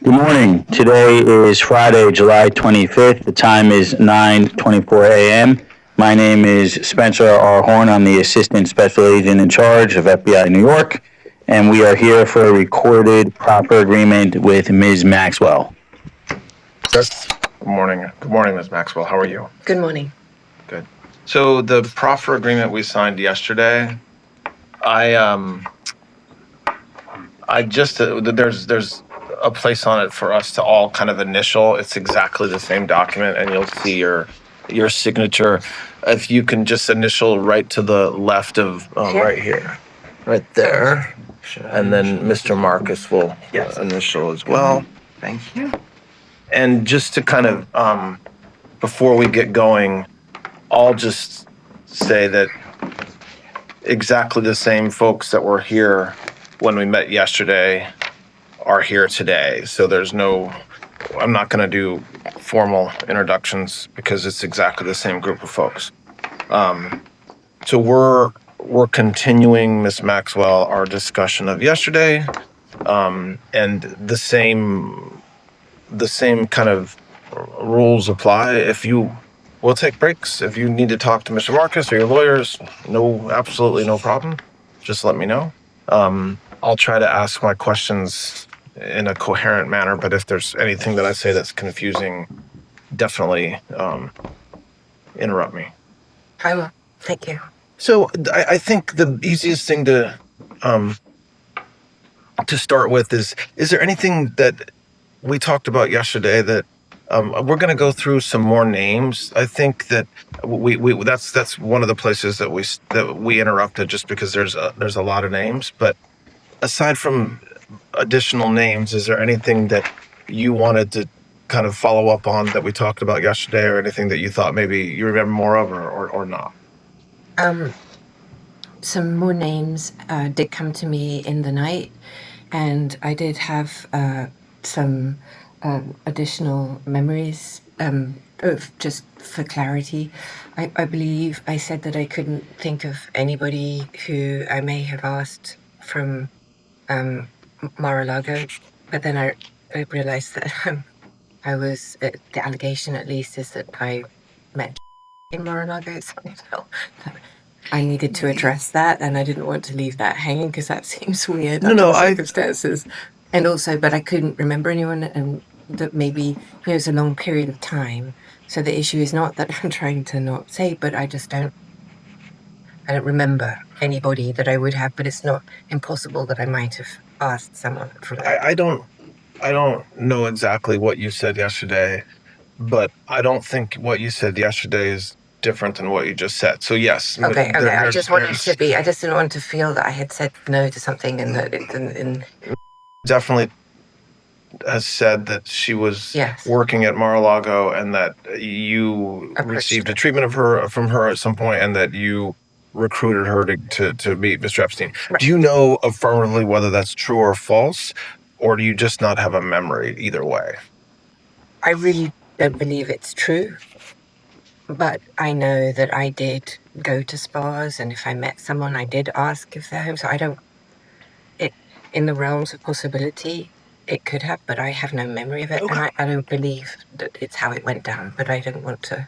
Good morning. Today is Friday, July 25th. The time is 9:24 a.m. My name is Spencer R. Horn. I'm the Assistant Special Agent in charge of FBI New York, and we are here for a recorded proffer agreement with Ms. Maxwell. Good morning. Good morning, Ms. Maxwell. How are you? Good morning. Good. So the proffer agreement we signed yesterday, I just there's a place on it for us to all kind of initial. It's exactly the same document, and you'll see your signature. If you can just initial right to the left of right here, right there, and then Mr. Marcus will initial as well. Thank you. And just to kind of before we get going, I'll just say that exactly the same folks that were here when we met yesterday are here today. So I'm not going to do formal introductions because it's exactly the same group of folks. So we're continuing, Ms. Maxwell, our discussion of yesterday, and the same kind of rules apply. We'll take breaks. If you need to talk to Mr. Marcus or your lawyers, absolutely no problem. Just let me know. I'll try to ask my questions in a coherent manner, but if there's anything that I say that's confusing, definitely interrupt me. I will. Thank you. So I think the easiest thing to start with is there anything that we talked about yesterday that we're going to go through some more names. I think that that's one of the places that we interrupted just because there's a lot of names. But aside from additional names, is there anything that you wanted to kind of follow up on that we talked about yesterday, or anything that you thought maybe you remember more of or not? Some more names did come to me in the night, and I did have some additional memories of just for clarity. I believe I said that I couldn't think of anybody who I may have asked from Mar-a-Lago, but then I realized that the allegation at least is that I met in Mar-a-Lago, so I felt that I needed to address that, and I didn't want to leave that hanging because that seems weird under the circumstances. And also, but I couldn't remember anyone, and that maybe it was a long period of time. So the issue is not that I'm trying to not say, but I don't remember anybody that I would have, but it's not impossible that I might have asked someone for that. I don't know exactly what you said yesterday, but I don't think what you said yesterday is different than what you just said. So yes. Okay. I just wanted to be. I just didn't want to feel that I had said no to something, and that definitely has said that she was working at Mar-a-Lago, and that you received a treatment from her at some point, and that you recruited her to meet Mr. Epstein. Right. Do you know affirmatively whether that's true or false, or do you just not have a memory either way? I really don't believe it's true, but I know that I did go to spas, and if I met someone, I did ask if they're home. So in the realms of possibility, it could have, but I have no memory of it, and I don't believe that it's how it went down, but I don't want to.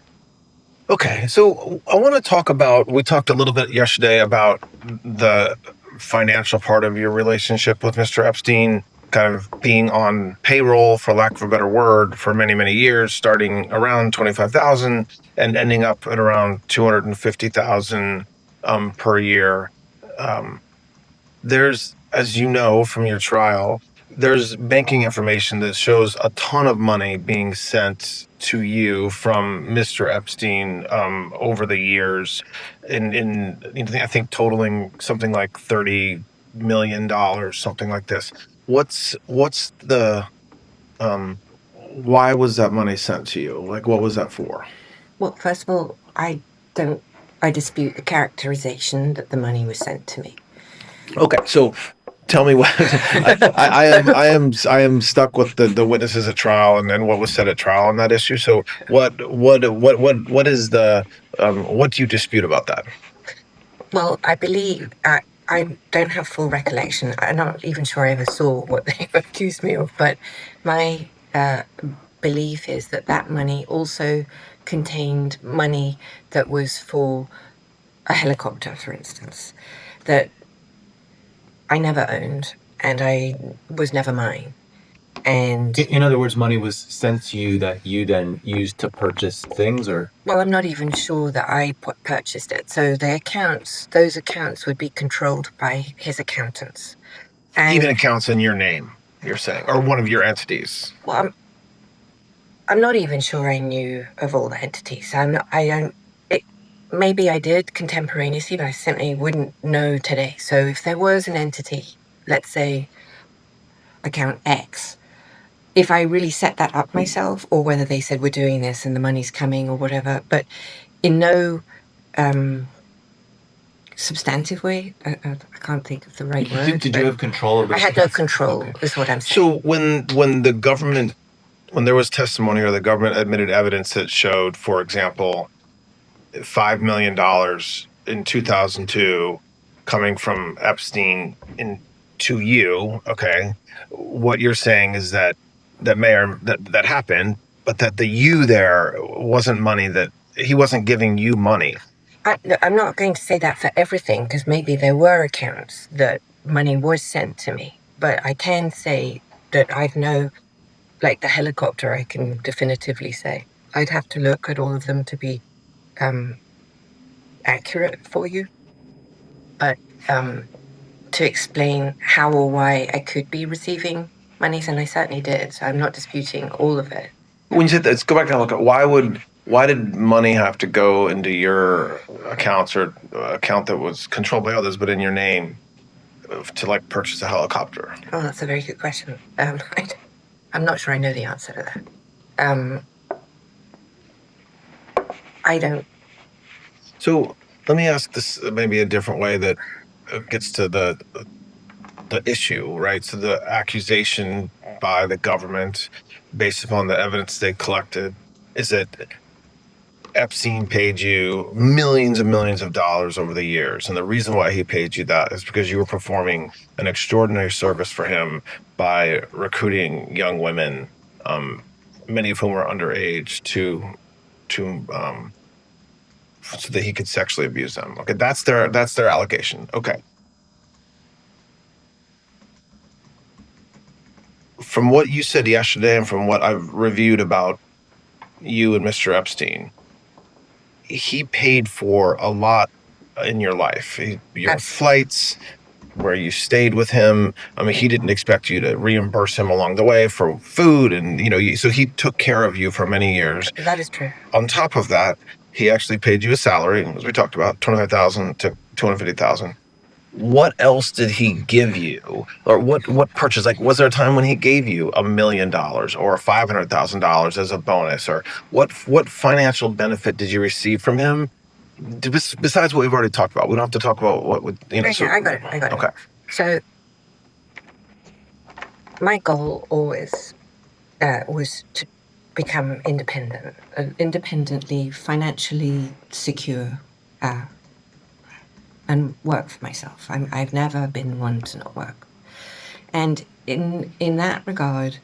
Okay, so I want to talk about, we talked a little bit yesterday about the financial part of your relationship with Mr. Epstein, kind of being on payroll, for lack of a better word, for many, many years, starting around $25,000 and ending up at around $250,000 per year. There's, as you know from your trial, there's banking information that shows a ton of money being sent to you from Mr. Epstein over the years, I think totaling something like $30 million, something like this. What's the why was that money sent to you? Like, what was that for? Well, first of all, I dispute the characterization that the money was sent to me. Okay, so tell me what I am stuck with the witnesses at trial and what was said at trial on that issue. So what is the what do you dispute about that? Well, I believe I don't have full recollection. I'm not even sure I ever saw what they accused me of, but my belief is that that money also contained money that was for a helicopter, for instance, that I never owned and I was never mine. And In other words, money was sent to you that you then used to purchase things, or? well, I'm not even sure that I purchased it. So those accounts would be controlled by his accountants. And Even accounts in your name, you're saying, or one of your entities. well, I'm not even sure I knew of all the entities. Maybe I did contemporaneously, but I simply wouldn't know today. So if there was an entity, let's say account X, if I really set that up myself, or whether they said we're doing this and the money's coming or whatever, but in no substantive way, I can't think of the right word. Did you have control over? I had no control, is what I'm saying. So when the government, when there was testimony or the government admitted evidence that showed, for example, $5 million in 2002 coming from Epstein to you, okay, what you're saying is that that happened, but that the you there wasn't money, that he wasn't giving you money. I'm not going to say that for everything, because maybe there were accounts that money was sent to me, but I can say that I've no, like the helicopter, I can definitively say. I'd have to look at all of them to be accurate for you, but to explain how or why I could be receiving monies, and I certainly did, so I'm not disputing all of it. When you said that, let's go back and look at why did money have to go into your accounts or account that was controlled by others but in your name to like purchase a helicopter? Oh, that's a very good question. I'm not sure I know the answer to that. I don't. So let me ask this maybe a different way that gets to the issue, right? So the accusation by the government, based upon the evidence they collected, is that Epstein paid you millions and millions of dollars over the years. And the reason why he paid you that is because you were performing an extraordinary service for him by recruiting young women, many of whom were underage, so that he could sexually abuse them. Okay, that's their allegation. Okay. From what you said yesterday and from what I've reviewed about you and Mr. Epstein, he paid for a lot in your life. Your flights, where you stayed with him. I mean, he didn't expect you to reimburse him along the way for food, and so he took care of you for many years. That is true. On top of that, he actually paid you a salary, as we talked about, $25,000 to $250,000. What else did he give you, or what purchase? Like, was there a time when he gave you $1 million or $500,000 as a bonus, or what financial benefit did you receive from him besides what we've already talked about? We don't have to talk about what would Okay, I got it. Okay. So my goal always was to become independent, independently financially secure, and work for myself. I've never been one to not work. And in that regard,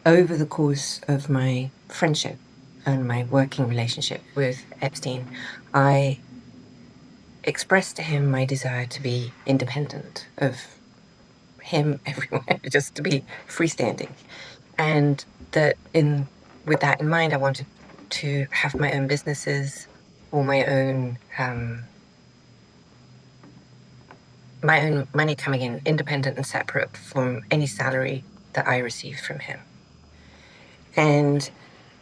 over the course of my friendship and my working relationship with Epstein, I expressed to him my desire to be independent of him everywhere, just to be freestanding. And that with that in mind, I wanted to have my own businesses or my own money coming in, independent and separate from any salary that I received from him. And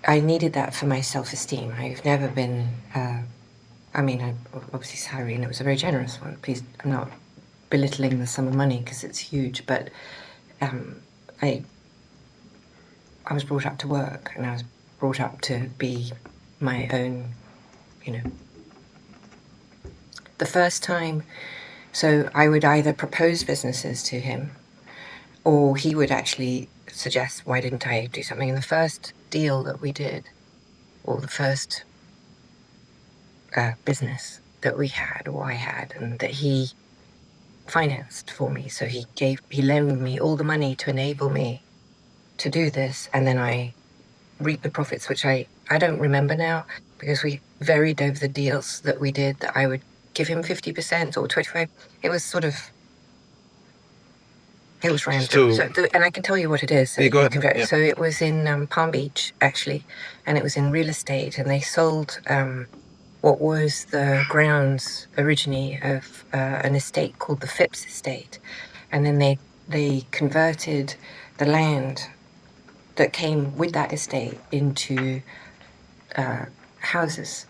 I needed that for my self-esteem. I've never been, obviously salary, and it was a very generous one. Please, I'm not belittling the sum of money because it's huge, but I was brought up to work, and I was brought up to be my own, The first time, so I would either propose businesses to him, or he would actually suggest, why didn't I do something? And the first deal that we did, or the first business that we had, or I had, and that he financed for me. So he loaned me all the money to enable me to do this, and then I reaped the profits, which I don't remember now because we varied over the deals that we did. That I would give him 50% or 25%. It was sort of. It was random. And I can tell you what it is. So Yeah, go ahead. Yeah. So it was in Palm Beach, actually, and it was in real estate. And they sold what was the grounds originally of an estate called the Phipps Estate. And then they converted the land that came with that estate into houses.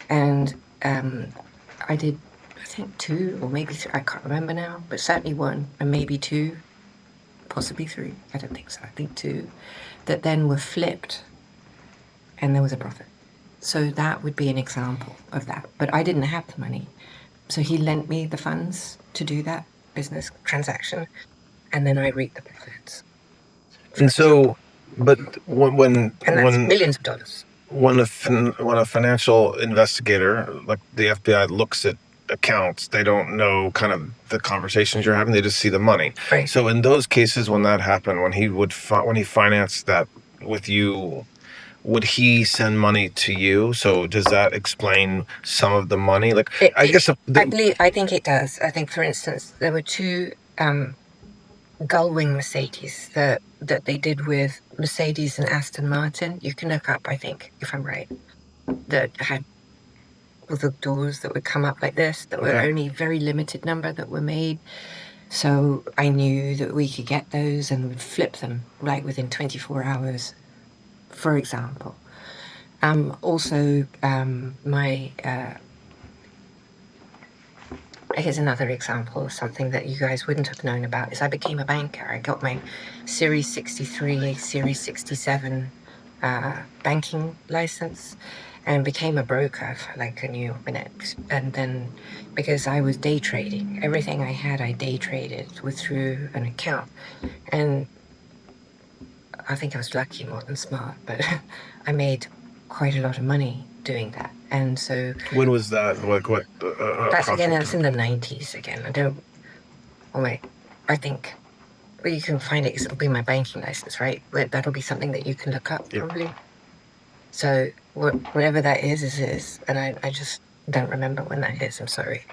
And I did, I think 2 or maybe 3, I can't remember now, but certainly 1 and maybe 2. Possibly 3, I don't think so, I think 2, that then were flipped and there was a profit. So that would be an example of that. But I didn't have the money. So he lent me the funds to do that business transaction, and then I reaped the profits. And so, but when that's millions of dollars. When a financial investigator, like the FBI, looks at accounts, they don't know kind of the conversations you're having, they just see the money. Right. So in those cases when that happened, when he financed that with you, would he send money to you? So does that explain some of the money? Like, I think it does. I think, for instance, there were 2 Gullwing Mercedes that they did with Mercedes and Aston Martin. You can look up, I think, if I'm right, that had the doors that would come up like this, that were only very limited number that were made. So I knew that we could get those and would flip them like within 24 hours, for example. Also, here's another example of something that you guys wouldn't have known about, is I became a banker. I got my Series 63, Series 67 banking license and became a broker for like a new minute. And then because I was day trading, everything I had, I day traded through an account. And I think I was lucky more than smart, but I made quite a lot of money doing that. And so when was that? Like what? That's in the 90s again. I think, well, you can find it. It'll be my banking license, right? That'll be something that you can look up probably. So whatever that is, and I just don't remember when that is. I'm sorry.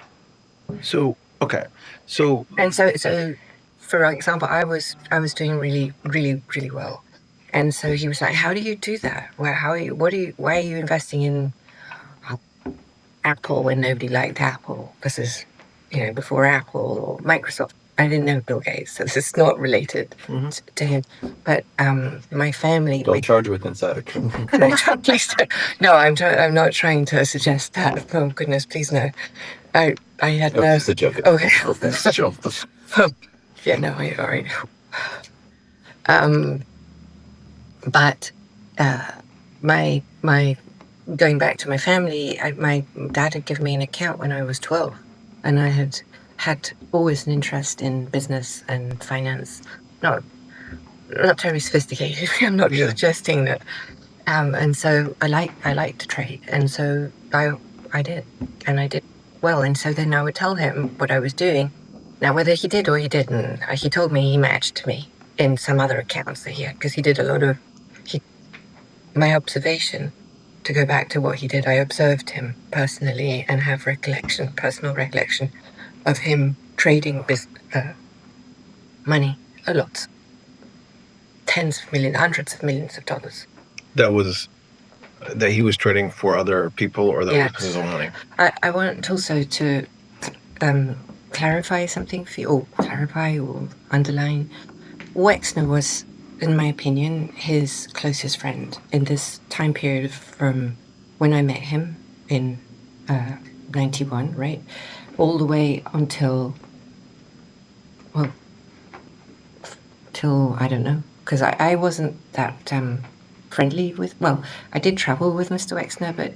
So okay, so for example, I was doing really, really, really well, and so he was like, "How do you do that? Why are you investing in Apple when nobody liked Apple? This is, before Apple or Microsoft." I didn't know Bill Gates, so this is not related to him. But my family... Don't charge with insider. No, I'm not trying to suggest that. Oh, goodness, please, no. I had no... It's a joke. Okay. It's a joke. Yeah, no, all right. But my going back to my family, my dad had given me an account when I was 12, and I had always an interest in business and finance. Not terribly sophisticated. I'm not suggesting that. And so I like to trade, and so I did, and I did well. And so then I would tell him what I was doing. Now, whether he did or he didn't, he told me he matched me in some other accounts that he had, because he did a lot of. My observation, to go back to what he did, I observed him personally and have personal recollection of him trading money a lot. Tens of millions, hundreds of millions of dollars. That he was trading for other people, or that was his own money? I want also to clarify something for you, or clarify or underline. Wexner was, in my opinion, his closest friend in this time period from when I met him in 91, right? All the way until, till I don't know, because I wasn't that friendly with, I did travel with Mr. Wexner, but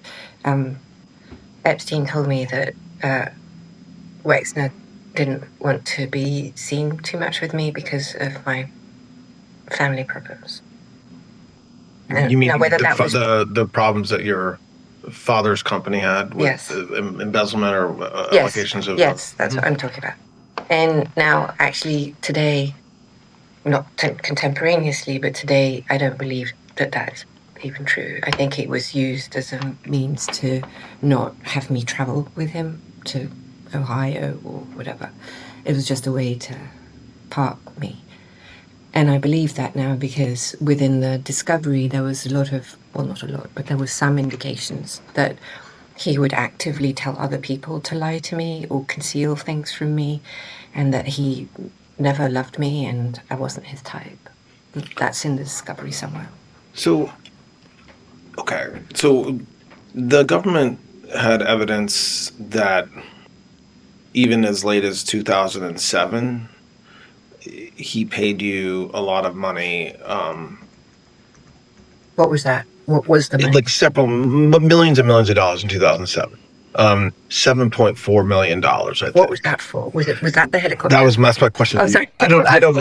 Epstein told me that Wexner didn't want to be seen too much with me because of my family problems. You mean the problems that your father's company had with embezzlement or allegations of... Yes, that's what I'm talking about. And now, actually, today, not contemporaneously, but today, I don't believe that that's even true. I think it was used as a means to not have me travel with him to Ohio or whatever. It was just a way to park me. And I believe that now because within the discovery, there was a lot of, well, not a lot, but there was some indications that he would actively tell other people to lie to me or conceal things from me, and that he never loved me and I wasn't his type. That's in the discovery somewhere. So, okay. So the government had evidence that even as late as 2007, he paid you a lot of money. What was that? What was the money? Like several millions and millions of dollars in 2007. $7.4 million, I think. What was that for? Was that the helicopter? That's my question. Oh, sorry. I don't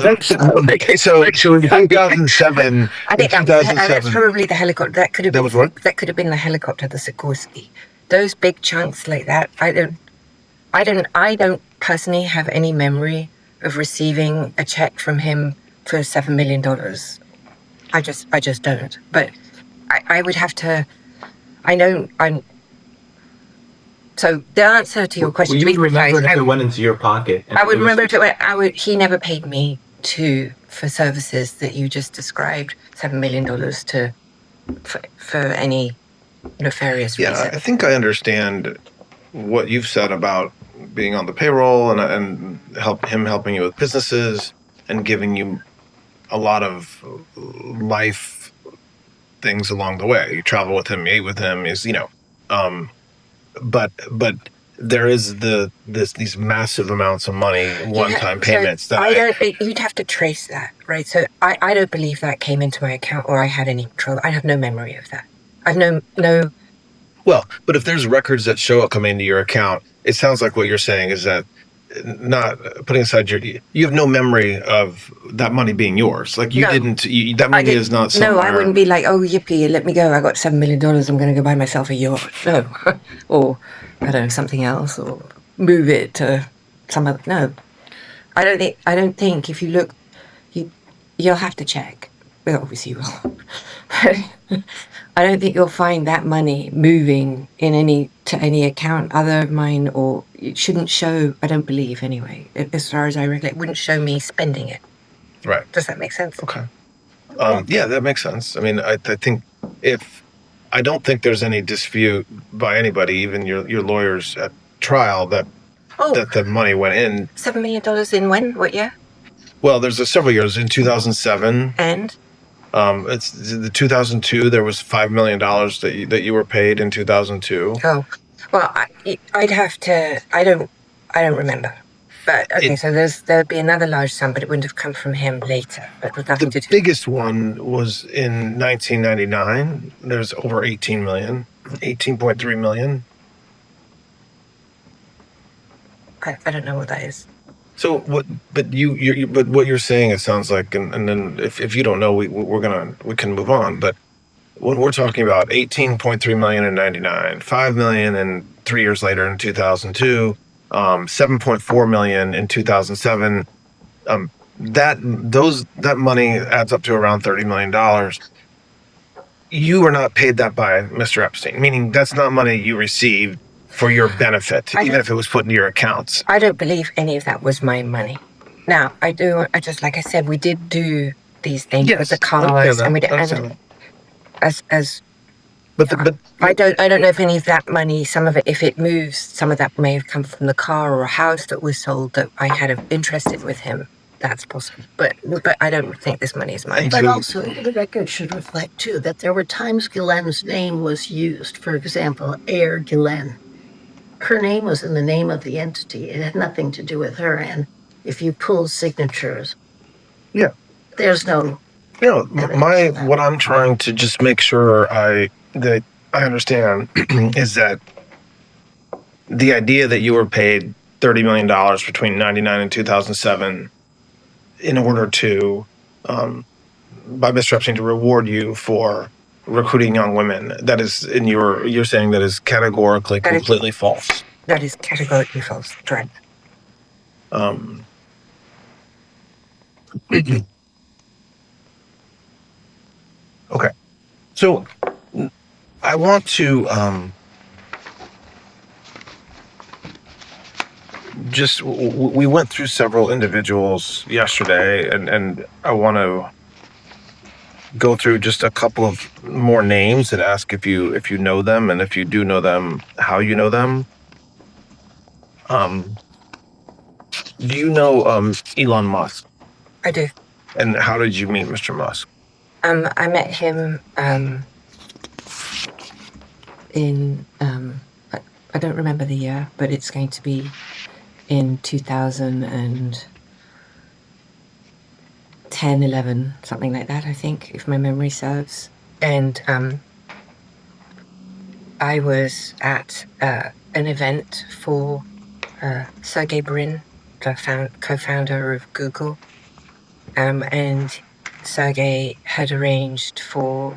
okay, so in 2007, I think that's probably the helicopter. That could have That been, was what? That could have been the helicopter, the Sikorsky. Those big chunks like that. I don't personally have any memory of receiving a check from him for $7 million. I just don't. But I would have to. I know I'm. So the answer to your question, You to be would remember precise, if it went into your pocket. I would remember it. He never paid me for services that you just described, $7 million for any nefarious reason. Yeah, I think I understand what you've said about being on the payroll and helping you with businesses and giving you a lot of life things along the way. You travel with him, you eat with him, but there is these massive amounts of monny, one-time payments that you'd have to trace that, right? So I don't believe that came into my account or I had any control. I have no memory of that. I've no. Well, but if there's records that show it coming into your account, it sounds like what you're saying is that not putting aside you have no memory of that money being yours. Like that money is not somewhere. No, I wouldn't be like, oh, yippee, let me go. I got $7 million. I'm going to go buy myself a yacht. No. Or, I don't know, something else, or move it to some other. No. I don't think if you look, you'll have to check. Well, obviously you will. I don't think you'll find that money moving to any account other than mine, or it shouldn't show, I don't believe anyway, as far as I recollect, it wouldn't show me spending it. Right. Does that make sense? Okay. Yeah, that makes sense. I mean, I think I don't think there's any dispute by anybody, even your lawyers at trial, that the money went in. $7 million in when? What year? Well, there's several years. In 2007. And? It's the 2002. There was $5 million that you were paid in 2002. Oh, well, I'd have to. I don't remember. But okay, so there'd be another large sum, but it wouldn't have come from him later. But with nothing to do. The biggest one was in 1999. There's over 18.3 million. I don't know what that is. So what? But but what you're saying, it sounds like, and then if you don't know, we can move on. But when we're talking about 18.3 million in 99, 5 million and 3 years later in 2002, 7.4 million in 2007, that money adds up to around $30 million. You were not paid that by Mr. Epstein, meaning that's not money you received for your benefit, even if it was put into your accounts. I don't believe any of that was my money. Now, I just, like I said, we did do these things with the cars, and we did, but I don't know if any of that money, some of it, if it moves, some of that may have come from the car or a house that was sold that I had an interest in with him. That's possible, but I don't think this money is mine. But also, the record should reflect too that there were times Ghislaine's name was used. For example, Air Ghislaine. Her name was in the name of the entity. It had nothing to do with her. And if you pull signatures, there's no. What I'm trying to just make sure I understand is that the idea that you were paid $30 million between 99 and 2007 in order to, by Mr. Epstein, to reward you for recruiting young women, that is, you're saying that is categorically completely false. That is categorically false, correct. Um, okay. So I want to we went through several individuals yesterday, and I want to go through just a couple of more names and ask if you know them, and if you do know them, how you know them. Do you know Elon Musk? I do. And how did you meet Mr. Musk? I met him in I don't remember the year, but it's going to be in 2010, 11, something like that, I think, if my memory serves. And I was at an event for Sergey Brin, the co-founder of Google, and Sergey had arranged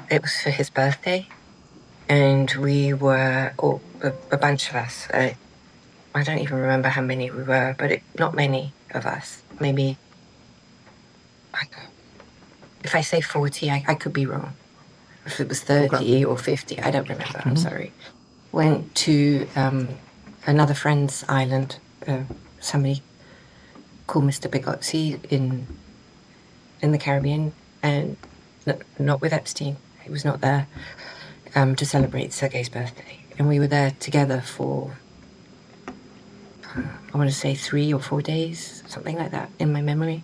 it was for his birthday, and we were a bunch of us. I don't even remember how many we were, but not many of us. Maybe, if I say 40, I could be wrong. If it was 30 or 50, I don't remember. I'm sorry. Went to another friend's island. Somebody called Mr. Bigotzi in the Caribbean, and not with Epstein. He was not there to celebrate Sergey's birthday. And we were there together for, I want to say 3 or 4 days, something like that, in my memory.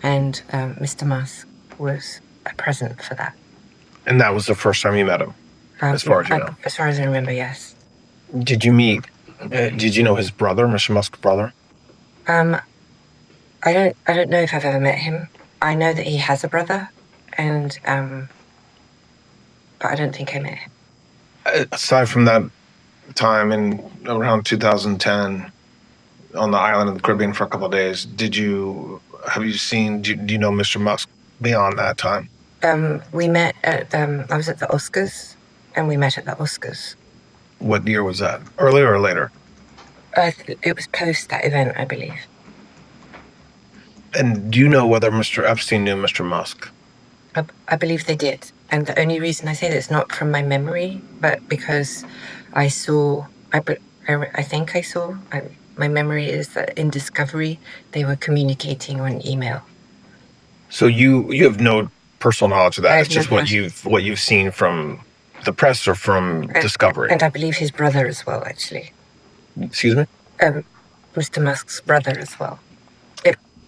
And Mr. Musk was a present for that. And that was the first time you met him, as far as you know? As far as I remember, yes. Did you meet, did you know his brother, Mr. Musk's brother? I don't know if I've ever met him. I know that he has a brother, and but I don't think I met him. Aside from that time in around 2010 on the island of the Caribbean for a couple of days, do you know Mr. Musk beyond that time? We met at, I was at the Oscars, and we met at the Oscars. What year was that? Earlier or later? It was post that event, I believe. And do you know whether Mr. Epstein knew Mr. Musk? I believe they did. And the only reason I say that is not from my memory, but because I think I saw, my memory is that in Discovery, they were communicating on email. So you have no personal knowledge of that. It's just no what you've seen from the press or from Discovery. And I believe his brother as well, actually. Excuse me? Mr. Musk's brother as well.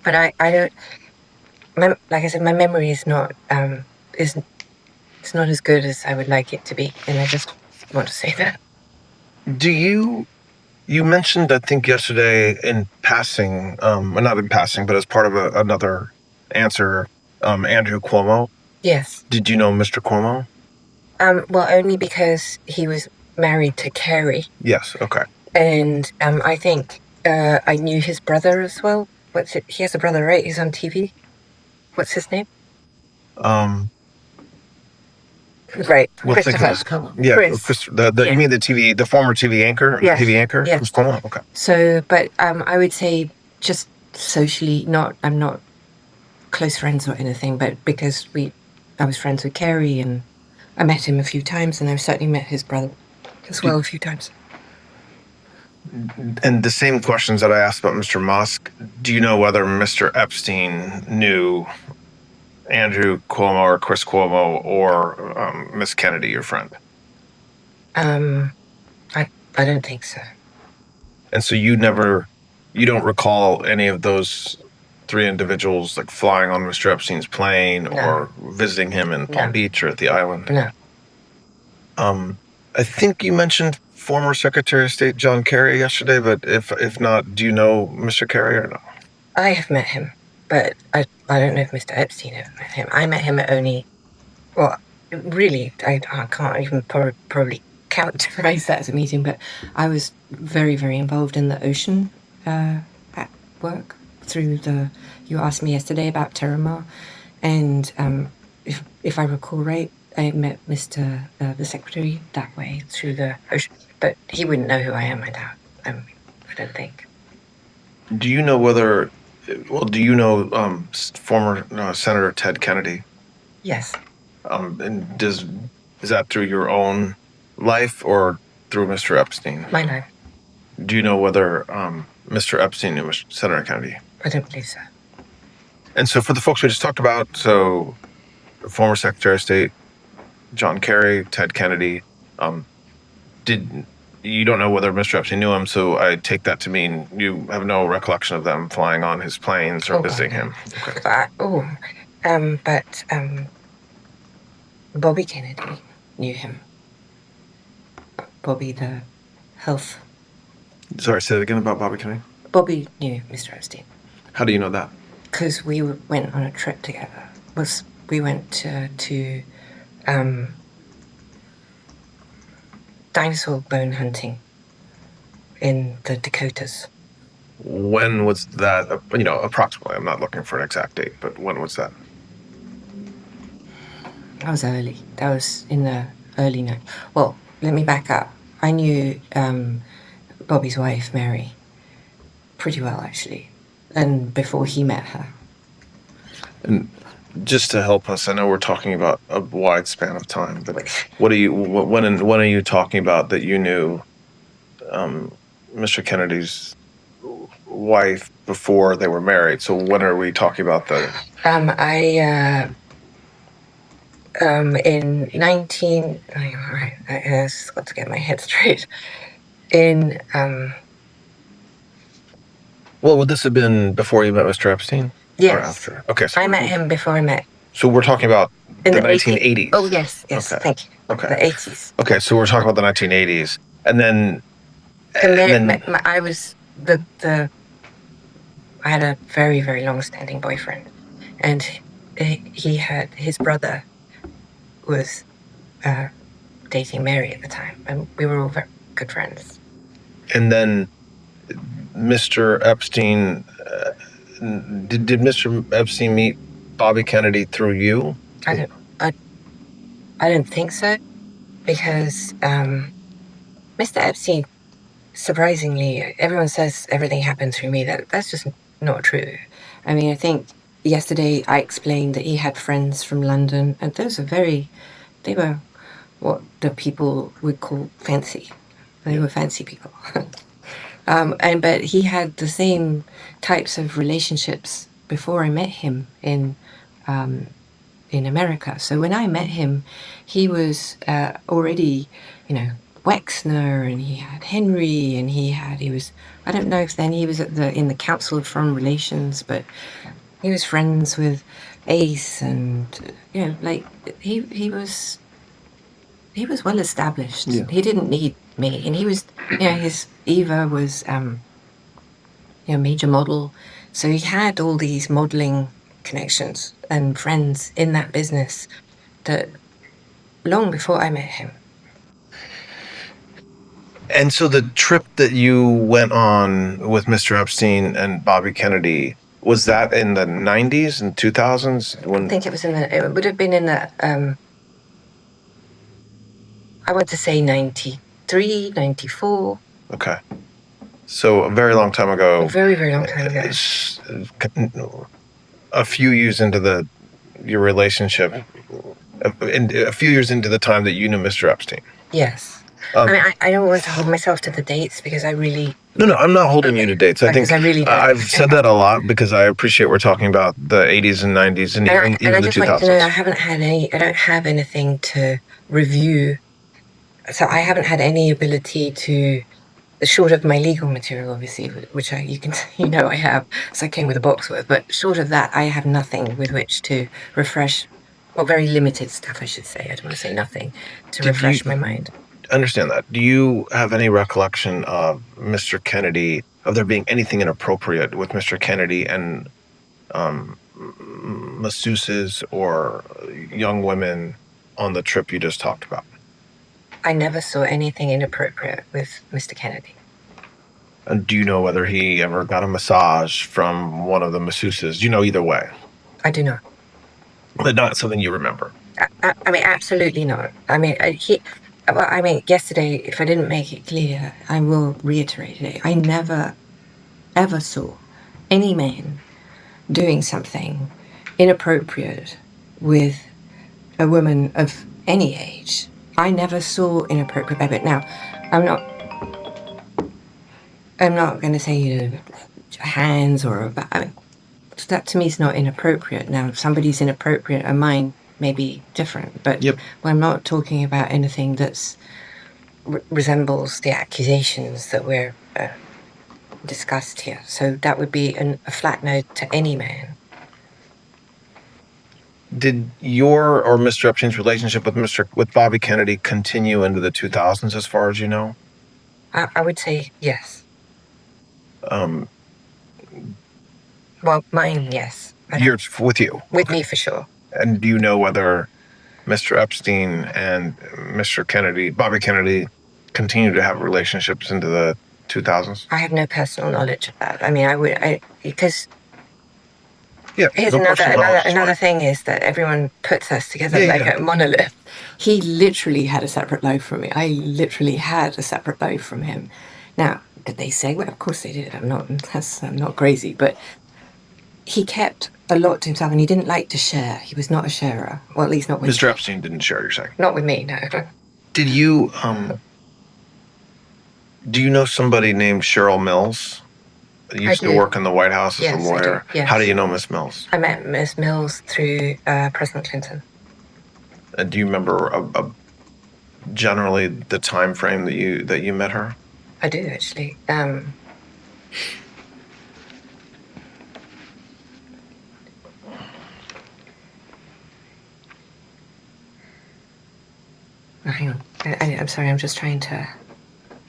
But I don't. Like I said, my memory is not it's not as good as I would like it to be, and I just want to say that. Do you mentioned, I think yesterday in passing, not in passing, but as part of another answer, Andrew Cuomo? Yes. Did you know Mr. Cuomo? Well, only because he was married to Carrie. Yes, okay. And I think I knew his brother as well. He has a brother, right? He's on TV. What's his name? Right. We'll Christopher. Yeah, Chris. You mean the former TV anchor? Yes. TV anchor? Yes. Chris Cuomo? Okay. So, but I would say just socially, I'm not close friends or anything, but because I was friends with Carrie, and I met him a few times, and I've certainly met his brother as well a few times. And the same questions that I asked about Mr. Musk, do you know whether Mr. Epstein knew Andrew Cuomo or Chris Cuomo or Miss Kennedy, your friend? I don't think so. And so you don't recall any of those 3 individuals like flying on Mr. Epstein's plane or visiting him in Palm Beach or at the island? No. I think you mentioned former Secretary of State John Kerry yesterday, but if not, do you know Mr. Kerry or no? I have met him, but I don't know if Mr. Epstein ever met him. I met him at only, well, really, I can't even probably characterize that as a meeting, but I was very, very involved in the ocean at work through you asked me yesterday about Terramar, and if I recall right, I met Mr. The Secretary that way through the ocean, but he wouldn't know who I am, I doubt. I don't think. Do you know whether? Well, do you know former Senator Ted Kennedy? Yes. And is that through your own life or through Mr. Epstein? My life. Do you know whether Mr. Epstein knew Senator Kennedy? I don't believe so. And so, for the folks we just talked about, so former Secretary of State John Kerry, Ted Kennedy, you don't know whether Mr. Epstein knew him, so I take that to mean you have no recollection of them flying on his planes or visiting him. Okay. But Bobby Kennedy knew him. Bobby, the health. Sorry, say that again about Bobby Kennedy. Bobby knew Mr. Epstein. How do you know that? Because we went on a trip together. We went to dinosaur bone hunting in the Dakotas. When was that? Approximately. I'm not looking for an exact date, but when was that? That was early. That was in the early night. Well, let me back up. I knew Bobby's wife, Mary, pretty well, actually, and before he met her. And just to help us, I know we're talking about a wide span of time, but when are you talking about that you knew Mr. Kennedy's wife before they were married? So when are we talking about the? In 19. Oh, right, I just got to get my head straight. In Well, would this have been before you met Mr. Epstein? Yes. Or after? Okay. So I met him before I met. So we're talking about In the 1980s. 1980s. Oh yes, Okay. Thank you. Okay. The 80s. Okay, so we're talking about the 1980s, and then. I was I had a very, very long-standing boyfriend, and he had his brother was dating Mary at the time, and we were all very good friends. And then Mr. Epstein, did Mr. Epstein meet Bobby Kennedy through you? I don't think so, because Mr. Epstein, surprisingly, everyone says everything happened through me. That's just not true. I mean, I think yesterday I explained that he had friends from London, and they were what the people would call fancy. They were fancy people. But he had the same types of relationships before I met him in America. So when I met him, he was already, Wexner, and he had Henry, and he was. I don't know if then he was in the Council of Foreign Relations, but he was friends with Ace, and he was well established. Yeah. He didn't need me, and he was, his Eva was, major model, so he had all these modeling connections and friends in that business that long before I met him. And so the trip that you went on with Mr. Epstein and Bobby Kennedy, was that in the 90s and 2000s? I think it would have been in the, I want to say 93, 94. Okay. So a very long time ago. A very, very long time ago. A few years into your relationship, a few years into the time that you knew Mr. Epstein. Yes. I don't want to hold myself to the dates because I really... No, I'm not holding you to dates. I think I've said that a lot because I appreciate we're talking about the 80s and 90s and even the 2000s. I don't have anything to review. So I haven't had any ability to, short of my legal material, obviously, which I have, so I came with a box worth, but short of that, I have nothing with which to refresh, well, very limited stuff, I should say. I don't want to say nothing to refresh my mind. Understand that. Do you have any recollection of Mr. Kennedy, of there being anything inappropriate with Mr. Kennedy and masseuses or young women on the trip you just talked about? I never saw anything inappropriate with Mr. Kennedy. And do you know whether he ever got a massage from one of the masseuses? Do you know either way? I do not. But not something you remember? I mean, absolutely not. Yesterday, if I didn't make it clear, I will reiterate it. I ever saw any man doing something inappropriate with a woman of any age. I never saw inappropriate behavior. Now, I'm not going to say, you know, hands or, I mean, that to me is not inappropriate. Now, if somebody's inappropriate and mine may be different, but Yep. I'm not talking about anything that's resembles the accusations that we're discussed here. So that would be a flat no to any man. Did your or Mr. Epstein's relationship with Bobby Kennedy continue into the 2000s, as far as you know? I would say yes. Um, Well, mine, yes. you're with you. With me for sure. And do you know whether Mr. Epstein and Mr. Kennedy, Bobby Kennedy, continue to have relationships into the 2000s? I have no personal knowledge of that. I mean, because Yeah. here's no personal knowledge is another fine. thing is that everyone puts us together Yeah, like yeah. a monolith. He literally had a separate life from me. I literally had a separate life from him. Now, did they say? Well, of course they did. I'm not crazy, but he kept a lot to himself, and he didn't like to share. He was not a sharer. Well, at least not with Mr. Epstein didn't share, you're saying? Not with me, no. Did you, do you know somebody named Cheryl Mills? That used to do. work in the White House as Yes, a I do, lawyer. yes. How do you know Miss Mills? I met Ms. Mills through President Clinton. And do you remember generally the time frame that you met her? I do, actually. Oh, hang on. I'm sorry, I'm just trying to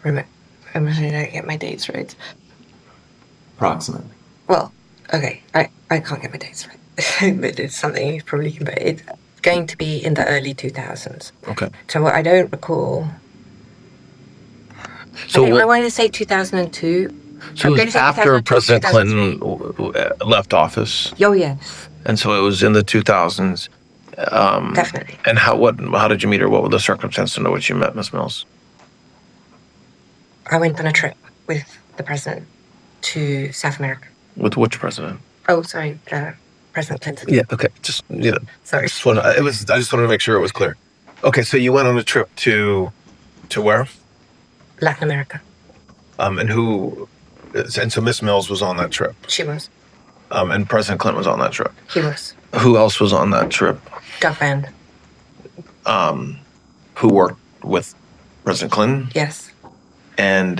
remember. I'm trying to get my dates right. Approximately. Well, okay, I can't get my dates right. But it's something you probably can, but it's going to be in the early 2000s. Okay. So what I don't recall. So I wanted to say 2002. So it was after President Clinton left office, Oh, yeah, and so it was in the 2000s. definitely. And how did you meet her? What were the circumstances under which you met Miss Mills? I went on a trip with the president to South America. With which president? Oh, sorry, President Clinton. Yeah. Okay. Sorry. I just wanted to make sure it was clear. Okay. So you went on a trip to where? Latin America. And so Miss Mills was on that trip. She was. And President Clinton was on that trip. He was. Who else was on that trip? Doug Band. Who worked with President Clinton? Yes. And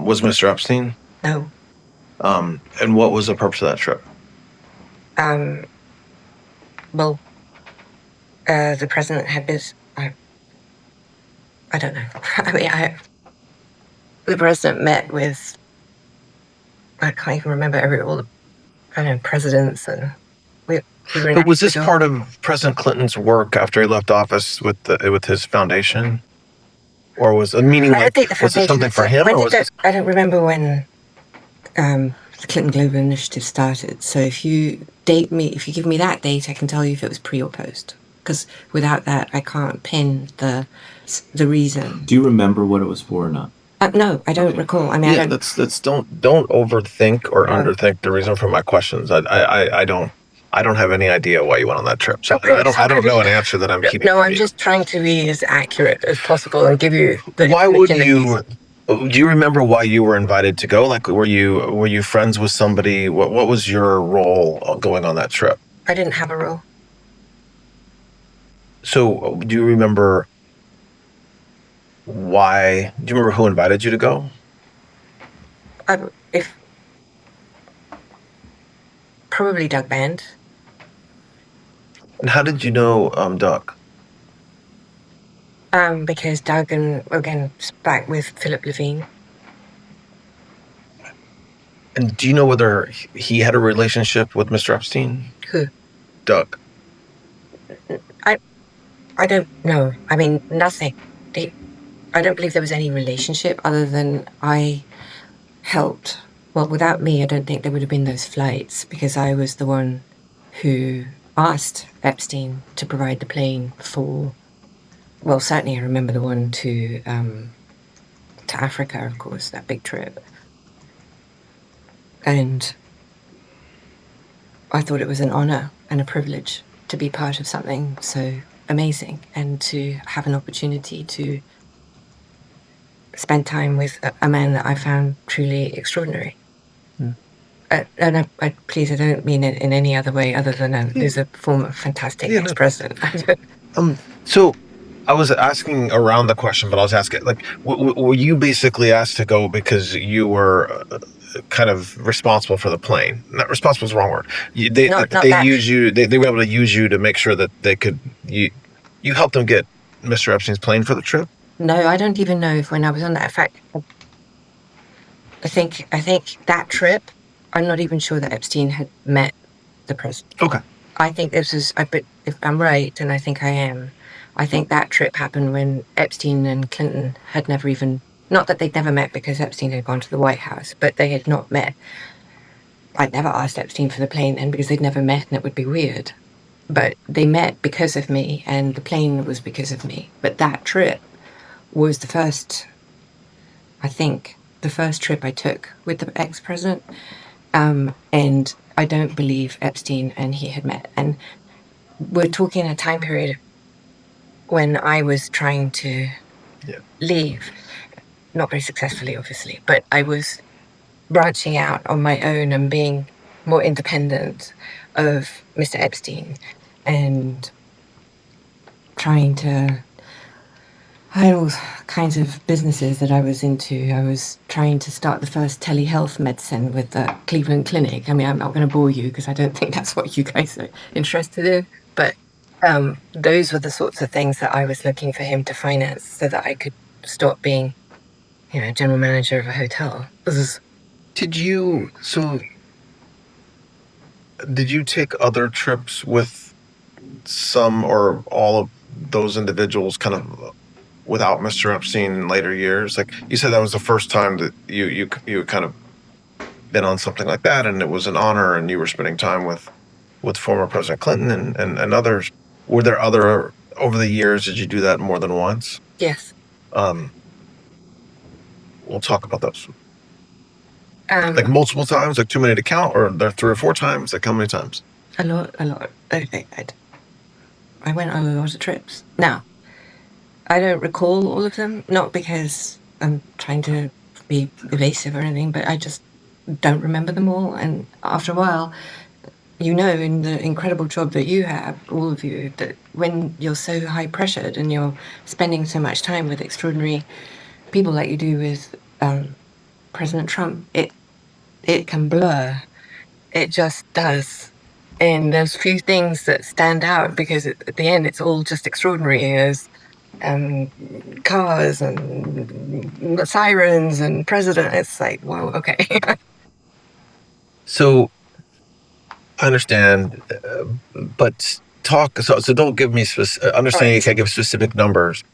was Mr. Epstein? No. And what was the purpose of that trip? Well, the president had this. I don't know. I mean, the president met with. I can't even remember all the presidents, and we were in. But was this part of President Clinton's work after he left office with his foundation, or was a meeting? I don't think the was it something for him? Or was it... I don't remember when the Clinton Global Initiative started. So if you give me that date, I can tell you if it was pre or post. Because without that, I can't pin the reason. Do you remember what it was for or not? No, I don't recall. I mean, Yeah, don't overthink or underthink the reason for my questions. I don't have any idea why you went on that trip. So Okay, I don't know an answer that I'm keeping. No, I'm just trying to be as accurate as possible and give you the. Why would you? Do you remember why you were invited to go? Like, were you friends with somebody? What was your role going on that trip? I didn't have a role. So, do you remember why? Do you remember who invited you to go? Probably Doug Band. And how did you know Doug? Because Doug again back with Philip Levine. And do you know whether he had a relationship with Mr. Epstein? Who? Doug. I don't know. I mean, nothing. I don't believe there was any relationship other than I helped. Well, without me, I don't think there would have been those flights because I was the one who asked Epstein to provide the plane for. Well, certainly I remember the one to Africa, of course, that big trip. And I thought it was an honor and a privilege to be part of something so amazing and to have an opportunity to spend time with a man that I found truly extraordinary. And I please, I don't mean it in any other way other than there's a former fantastic Yeah, no. ex-president. So I was asking around the question, but I was asking, like, were you basically asked to go because you were kind of responsible for the plane? Not responsible is the wrong word. They Not they that. use you. They were able to use you to make sure that they could. You helped them get Mr. Epstein's plane for the trip. No, I don't even know if when I was on that. In fact, I think that trip, I'm not even sure that Epstein had met the president. Okay. I think this is, but if I'm right, and I think I am, I think that trip happened when Epstein and Clinton had never even, not that they'd never met because Epstein had gone to the White House, but they had not met. I'd never asked Epstein for the plane then because they'd never met and it would be weird. But they met because of me and the plane was because of me. But that trip was the first, I think, the first trip I took with the ex-president. And I don't believe Epstein and he had met. And we're talking a time period when I was trying to leave, not very successfully, obviously, but I was branching out on my own and being more independent of Mr. Epstein and trying to, I had all kinds of businesses that I was into. I was trying to start the first telehealth medicine with the Cleveland Clinic. I mean, I'm not going to bore you because I don't think that's what you guys are interested in. But those were the sorts of things that I was looking for him to finance so that I could stop being, general manager of a hotel. Did you take other trips with some or all of those individuals kind of without Mr. Epstein in later years? Like you said, that was the first time that you kind of been on something like that, and it was an honor, and you were spending time with former President Clinton and others. Were there other over the years? Did you do that more than once? Yes. We'll talk about those. Like multiple times, like too many to count, or there 3 or 4 times? Like how many times? A lot. I went on a lot of trips. Now, I don't recall all of them, not because I'm trying to be evasive or anything, but I just don't remember them all. And after a while, in the incredible job that you have, all of you, that when you're so high pressured and you're spending so much time with extraordinary people like you do with President Trump, it can blur. It just does. And there's few things that stand out because at the end it's all just extraordinary. There's cars and sirens and president. It's like, whoa, okay. So I understand, but talk. So don't give me understanding. You can't give specific numbers.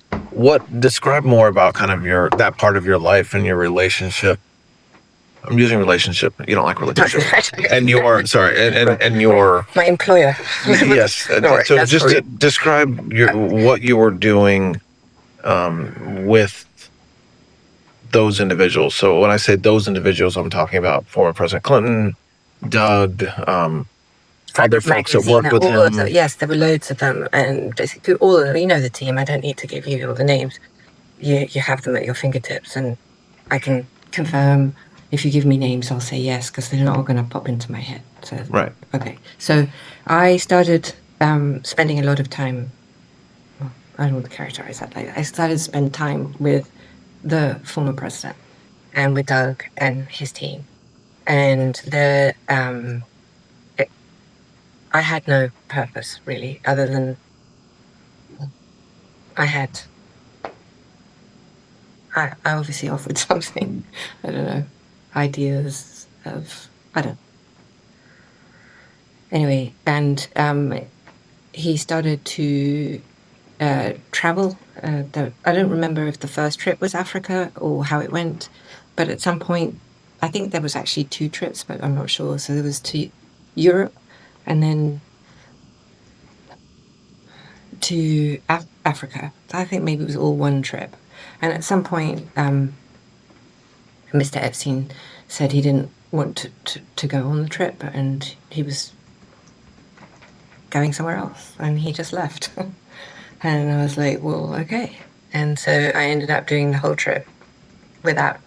Describe more about kind of that part of your life and your relationship. I'm using relationship. You don't like relationship. And your my employer. Yes. So just describe what you were doing with those individuals. So when I say those individuals, I'm talking about former President Clinton, Doug, other folks that worked with him. Yes, there were loads of them, and basically all of them. You know the team. I don't need to give you all the names. You have them at your fingertips, and I can confirm. If you give me names, I'll say yes, because they're not all going to pop into my head. So, right. Okay. So I started spending a lot of time. Well, I don't want to characterize that like that. I started to spend time with the former president and with Doug and his team. And I had no purpose, really, other than I obviously offered something. I don't know. Ideas of, I don't know. Anyway, and he started to travel. I don't remember if the first trip was Africa or how it went, but at some point, I think there was actually 2 trips, but I'm not sure. So there was to Europe and then to Africa. I think maybe it was all one trip. And at some point, Mr. Epstein said he didn't want to go on the trip, and he was going somewhere else, and he just left. And I was like, well, okay. And so I ended up doing the whole trip without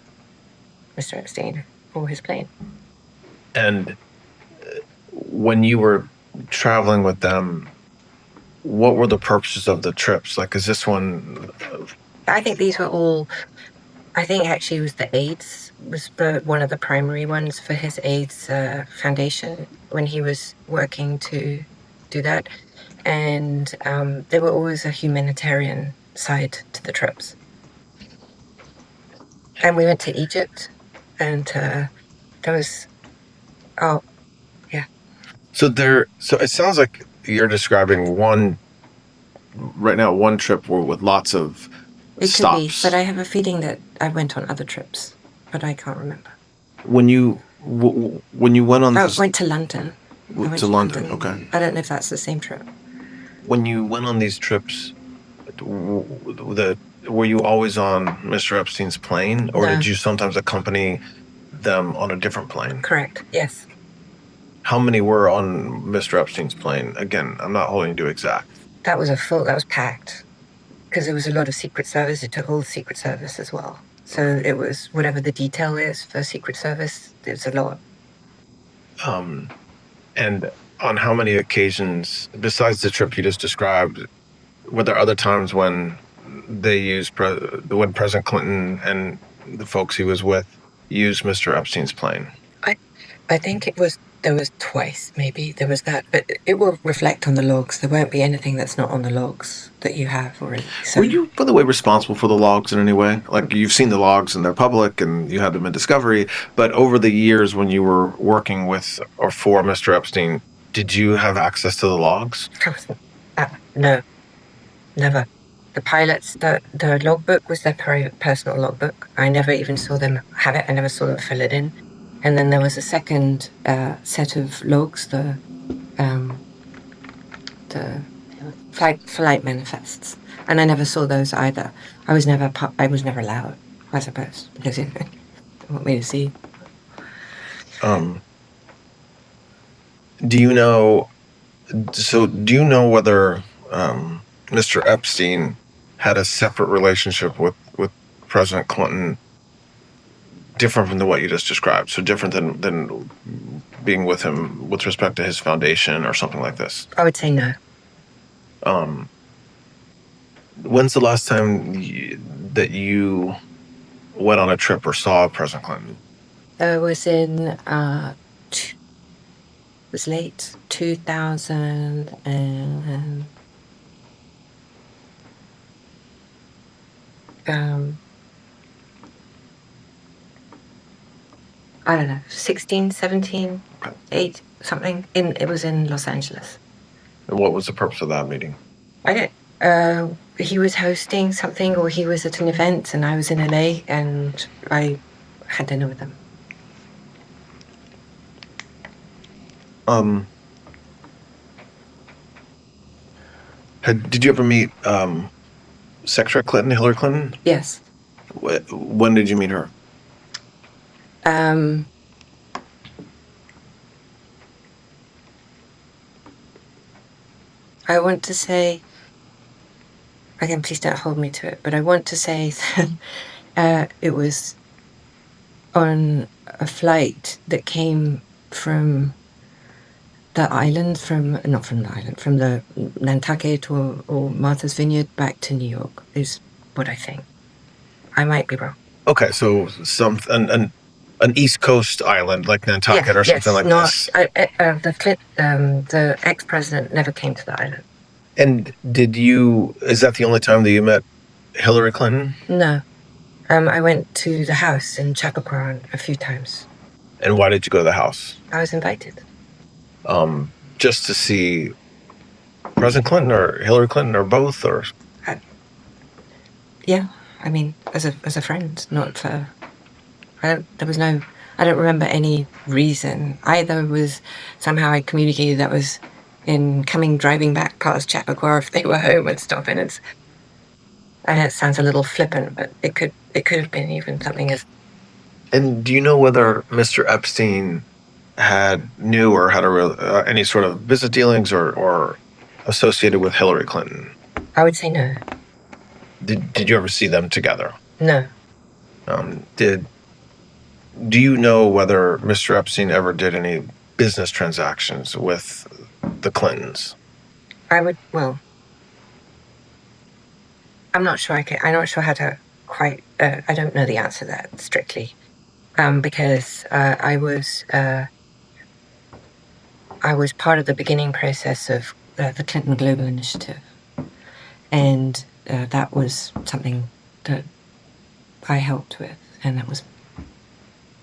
Mr. Epstein or his plane. And when you were traveling with them, what were the purposes of the trips? Like, is this one? I think these were all. I think actually it was the AIDS was one of the primary ones for his AIDS foundation when he was working to do that, and there were always a humanitarian side to the trips. And we went to Egypt, and there was, So it sounds like you're describing one trip with lots of it stops. could be, but I have a feeling that I went on other trips, but I can't remember. When you went on I this, went to London. I went to London, okay. I don't know if that's the same trip. When you went on these trips, were you always on Mr. Epstein's plane, or No. did you sometimes accompany them on a different plane? Correct, yes. How many were on Mr. Epstein's plane? Again, I'm not holding you to exact. That was packed. Because there was a lot of Secret Service. It took all the Secret Service as well. So it was whatever the detail is for Secret Service, it's a lot. And on how many occasions, besides the trip you just described, were there other times when they used, when President Clinton and the folks he was with used Mr. Epstein's plane? I think there was twice, maybe. There was that, but it will reflect on the logs. There won't be anything that's not on the logs that you have already. So, were you, by the way, responsible for the logs in any way? Like, you've seen the logs and they're public and you had them in discovery, but over the years when you were working with or for Mr. Epstein, did you have access to the logs? No, never. The pilots, the logbook was their personal logbook. I never even saw them have it. I never saw them fill it in. And then there was a second set of logs, the flight manifests, and I never saw those either. I was never allowed, I suppose, because they want me to see. Do you know whether Mr. Epstein had a separate relationship with President Clinton, different from what you just described? So different than being with him with respect to his foundation or something like this? I would say no. When's the last time that you went on a trip or saw President Clinton? It was in it was late 2000 and I don't know, 16, 17, 8, something. It was in Los Angeles. And what was the purpose of that meeting? I don't. He was hosting something, or he was at an event, and I was in LA, and I had dinner with him. Did you ever meet Secretary Clinton, Hillary Clinton? Yes. When did you meet her? I want to say, again, please don't hold me to it, but I want to say that it was on a flight that came from the island, from the Nantucket or Martha's Vineyard back to New York, is what I think. I might be wrong. Okay, so an East Coast island like Nantucket or something like this. The ex-president never came to the island. And is that the only time that you met Hillary Clinton? No. I went to the house in Chappaqua a few times. And why did you go to the house? I was invited. Just to see President Clinton or Hillary Clinton or both, or? Yeah, I mean, as a friend, not for. I don't remember any reason. Either was somehow I communicated that was in driving back past Chappaqua if they were home and stuff. And I know it sounds a little flippant, but it could have been even something as And do you know whether Mr. Epstein knew or had any sort of business dealings or associated with Hillary Clinton? I would say no. Did you ever see them together? No. Do you know whether Mr. Epstein ever did any business transactions with the Clintons? I'm not sure I'm not sure how to quite, I don't know the answer to that strictly. Because I was part of the beginning process of the Clinton Global Initiative. And that was something that I helped with, and that was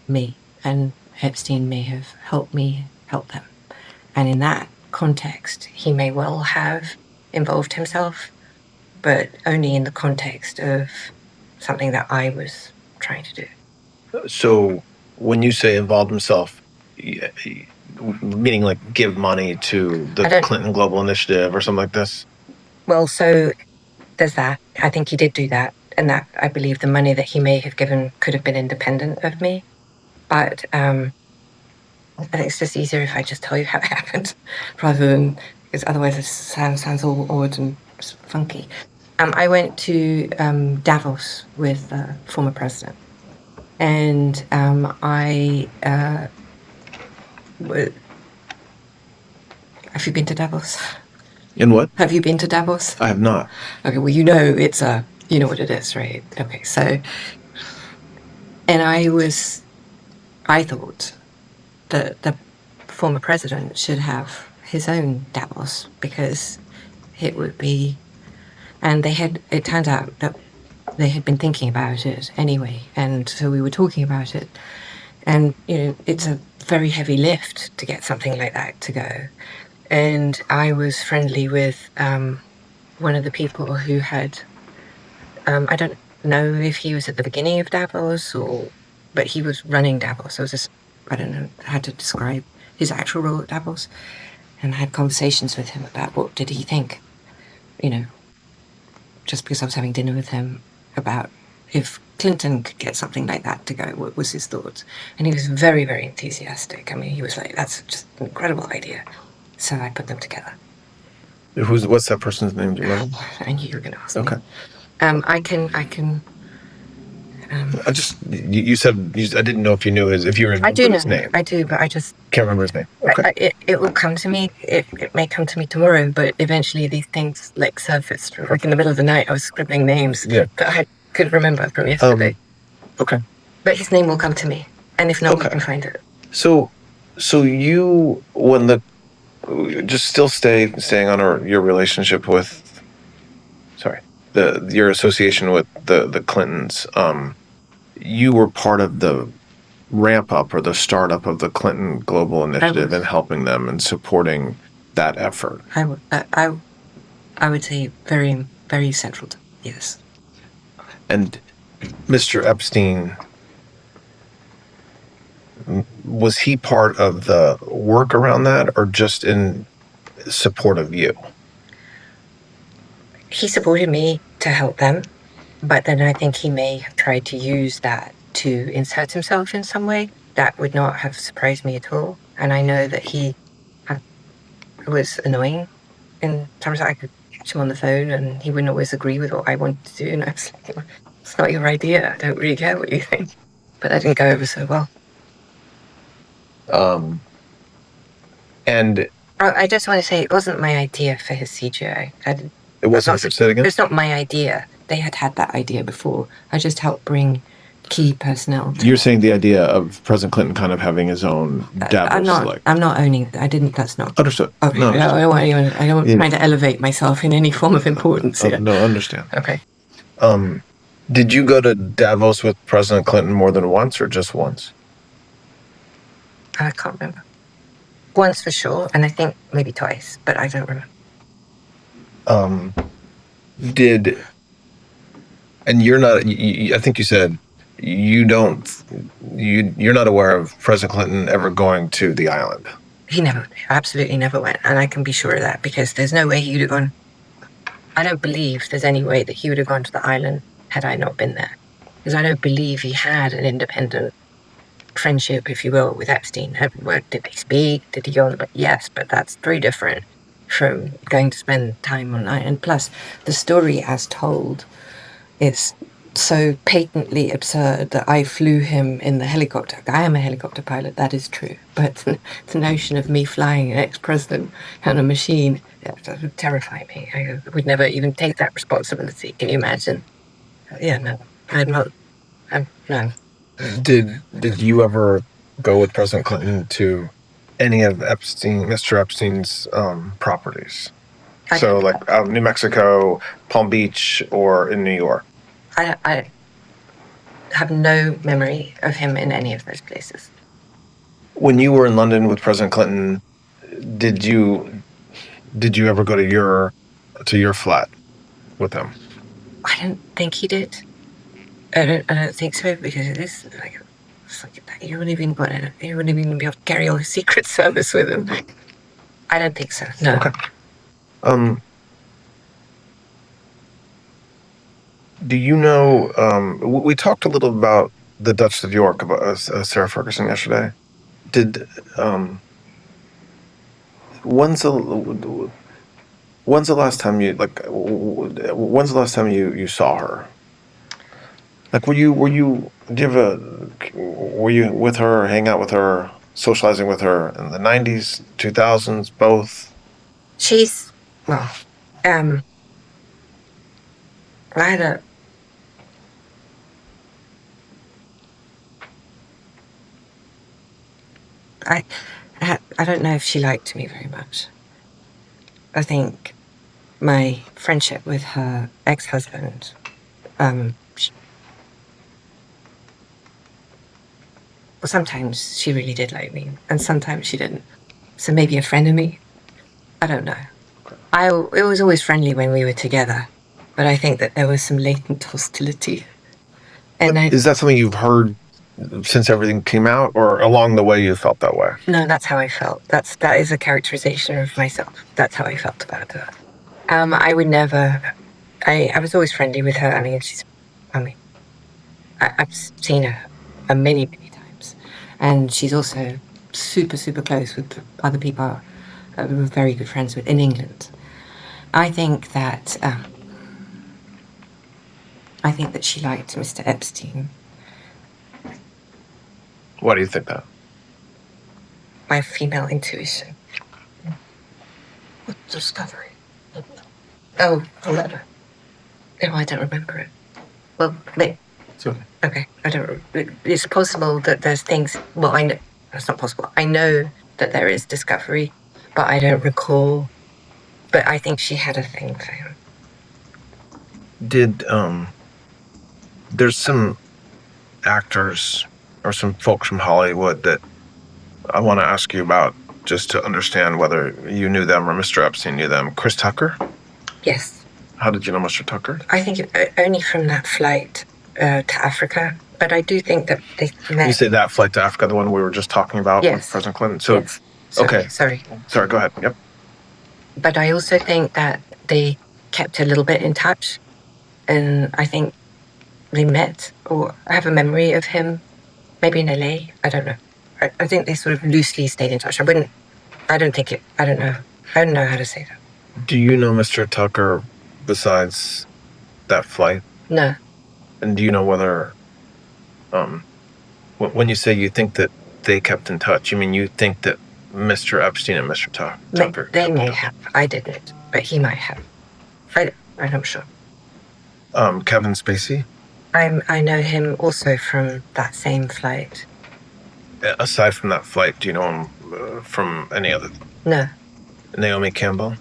me. And Epstein may have helped me help them. And in that context, he may well have involved himself, but only in the context of something that I was trying to do. So when you say involved himself, meaning like give money to the Clinton Global Initiative or something like this? Well, so there's that. I think he did do that. And that, I believe the money that he may have given could have been independent of me. But I think it's just easier if I just tell you how it happened rather than, because otherwise it sounds all odd and funky. I went to Davos with the former president. And have you been to Davos? In what? Have you been to Davos? I have not. Okay, well, you know you know what it is, right? Okay, so, and I thought that the former president should have his own Davos because it would be, and it turned out that they had been thinking about it anyway, and so we were talking about it, and, it's a very heavy lift to get something like that to go. And I was friendly with one of the people who had, I don't know if he was at the beginning of Davos but he was running Davos. I don't know how to describe his actual role at Davos. And I had conversations with him about what did he think, just because I was having dinner with him about if Clinton could get something like that to go, what was his thoughts? And he was very, very enthusiastic. I mean, he was like, that's just an incredible idea. So I put them together. What's that person's name? Do you know? I knew you were going to ask me. Okay. I can. You said I didn't know if you knew his name. I do, but I just can't remember his name. Okay. It will come to me. It may come to me tomorrow, but eventually these things surfaced. Like in the middle of the night, I was scribbling names that I couldn't remember from yesterday. Okay. But his name will come to me, and if not, we can find it. So you just still staying on your relationship with, your association with the Clintons. You were part of the ramp up or the startup of the Clinton Global Initiative and helping them and supporting that effort. I would say very, very central to yes. And Mr. Epstein, was he part of the work around that or just in support of you? He supported me to help them, but then I think he may have tried to use that to insert himself in some way. That would not have surprised me at all. And I know that he was annoying in terms of I could catch him on the phone and he wouldn't always agree with what I wanted to do. And I was like, it's not your idea. I don't really care what you think. But that didn't go over so well. And I just want to say it wasn't my idea for his CGI. It wasn't. Say it again? It's not my idea. They had that idea before. I just helped bring key personnel. You're saying the idea of President Clinton kind of having his own Davos. I'm not owning it. I didn't. That's not understood. Okay. No, I don't trying to elevate myself in any form of importance here. No, understand. Okay. Did you go to Davos with President Clinton more than once or just once? I can't remember. Once for sure, and I think maybe twice, but I don't remember. And you're not, I think you said you're not aware of President Clinton ever going to the island. He absolutely never went. And I can be sure of that because there's no way he would have gone. I don't believe there's any way that he would have gone to the island had I not been there. Because I don't believe he had an independent friendship, if you will, with Epstein. Did they speak? Did he go on? But yes, but that's very different from going to spend time online. And plus, the story as told is so patently absurd that I flew him in the helicopter. I am a helicopter pilot, that is true. But the notion of me flying an ex-president on a machine, that would terrify me. I would never even take that responsibility. Can you imagine? Yeah, no. No. Did you ever go with President Clinton to any of Mr. Epstein's properties? So like out in New Mexico, Palm Beach, or in New York? I have no memory of him in any of those places. When you were in London with President Clinton, did you ever go to your flat with him? I don't think he did. I don't think so, because it's like you wouldn't even be able to carry on a secret service with him. I don't think so. No. Okay. Do you know? We talked a little about the Duchess of York, about Sarah Ferguson yesterday. When's the last time you saw her? Like, were you with her, hang out with her, socializing with her in the 90s, 2000s, both? She's, well, I had I don't know if she liked me very much. I think my friendship with her ex-husband, sometimes she really did like me, and sometimes she didn't. So maybe a friend of me? I don't know. It was always friendly when we were together, but I think that there was some latent hostility. And Is that something you've heard since everything came out, or along the way you felt that way? No, that's how I felt. That is a characterization of myself. That's how I felt about her. I would never. I was always friendly with her. I've seen her many times, and she's also super close with other people we're very good friends with in England. I think that she liked Mr. Epstein. Why do you think that? My female intuition. What discovery? Oh, a letter. No, I don't remember it. Well, okay, I don't. It's possible that there's things. Well, I know it's not possible. I know that there is discovery, but I don't recall. But I think she had a thing for him. There's some actors or some folks from Hollywood that I want to ask you about, just to understand whether you knew them or Mr. Epstein knew them. Chris Tucker? Yes. How did you know Mr. Tucker? I think only from that flight to Africa. But I do think that they met. You say that flight to Africa, the one we were just talking about with Yes. President Clinton? So, Yes. Okay. Sorry, go ahead. Yep. But I also think that they kept a little bit in touch. And I think they met, or I have a memory of him, maybe in LA. I don't know. I think they sort of loosely stayed in touch. I don't know. I don't know how to say that. Do you know Mr. Tucker besides that flight? No. And do you know whether, when you say you think that they kept in touch, you mean you think that Mr. Epstein and Mr. Tucker? They may have. I didn't, but he might have. I'm not sure. Kevin Spacey? I know him also from that same flight. Aside from that flight, do you know him from any other? No. Naomi Campbell?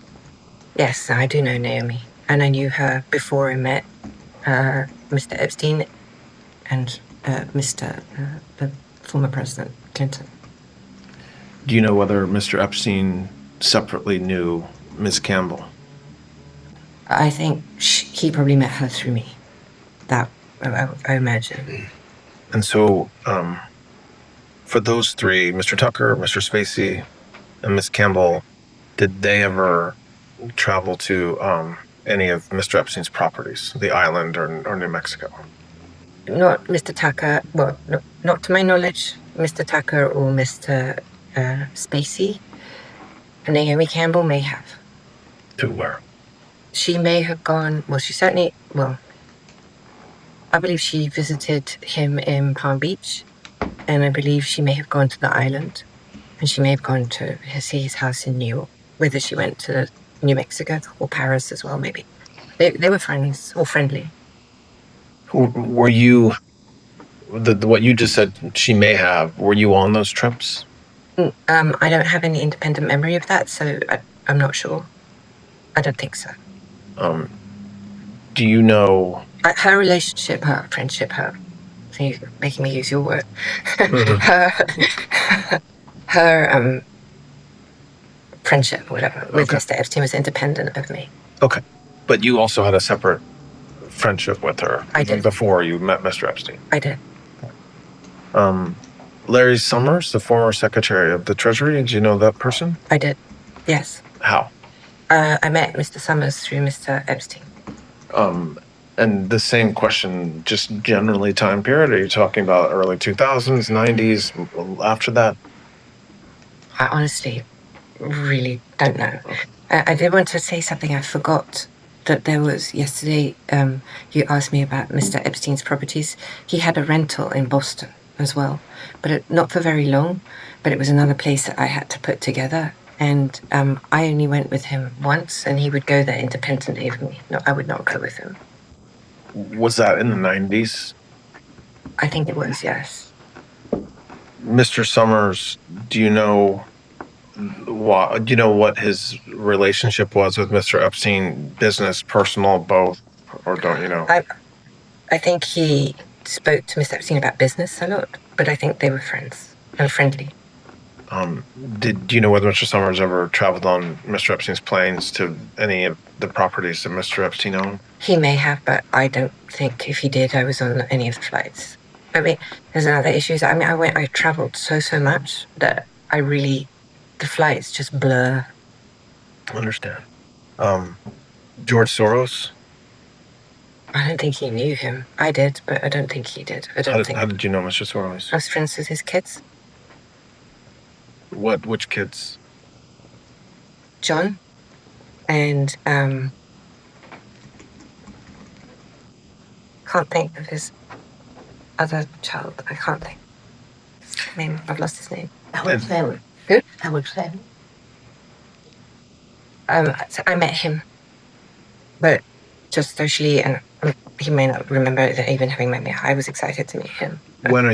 Yes, I do know Naomi. And I knew her before I met Mr. Epstein and the former President Clinton. Do you know whether Mr. Epstein separately knew Ms. Campbell? I think he probably met her through me. That, I imagine. And so, for those three, Mr. Tucker, Mr. Spacey, and Ms. Campbell, did they ever travel to any of Mr. Epstein's properties, the island or New Mexico? Not Mr. Tucker. Well, not to my knowledge. Mr. Tucker or Mr. Spacey. Naomi Campbell may have. To where? She may have gone, I believe she visited him in Palm Beach, and I believe she may have gone to the island, and she may have gone to see his house in New York, whether she went to New Mexico or Paris as well, maybe. They were friends or friendly. Were you, what you just said, she may have, were you on those trips? I don't have any independent memory of that, so I'm not sure. I don't think so. Do you know? Her relationship, her friendship, so you're making me use your word. her friendship, whatever, with Mr. Epstein was independent of me. Okay. But you also had a separate friendship with her. I did. Before you met Mr. Epstein. I did. Larry Summers, the former Secretary of the Treasury, did you know that person? I did. Yes. How? I met Mr. Summers through Mr. Epstein. And the same question, just generally time period? Are you talking about early 2000s, 90s, after that? I honestly really don't know. I did want to say something I forgot. That there was yesterday, you asked me about Mr. Epstein's properties. He had a rental in Boston as well, but not for very long, but it was another place that I had to put together. And I only went with him once, and he would go there independently of me. No, I would not go with him. Was that in the 90s? I think it was, yes. Mr. Summers, do you know what his relationship was with Mr. Epstein, business, personal, both, or don't you know? I think he spoke to Mr. Epstein about business a lot, but I think they were friends and friendly. Do you know whether Mr. Summers ever traveled on Mr. Epstein's planes to any of the properties that Mr. Epstein owned? He may have, but I don't think if he did, I was on any of the flights. I mean, there's another issue. I traveled so much that the flights just blur. I understand. George Soros? I don't think he knew him. I did, but I don't think he did. How did you know Mr. Soros? I was friends with his kids. Which kids? John and can't think of his other child. I can't think. I mean, I've lost his name. Alexander. Who? Alexander. So I met him, but just socially, and he may not remember even having met me. I was excited to meet him. When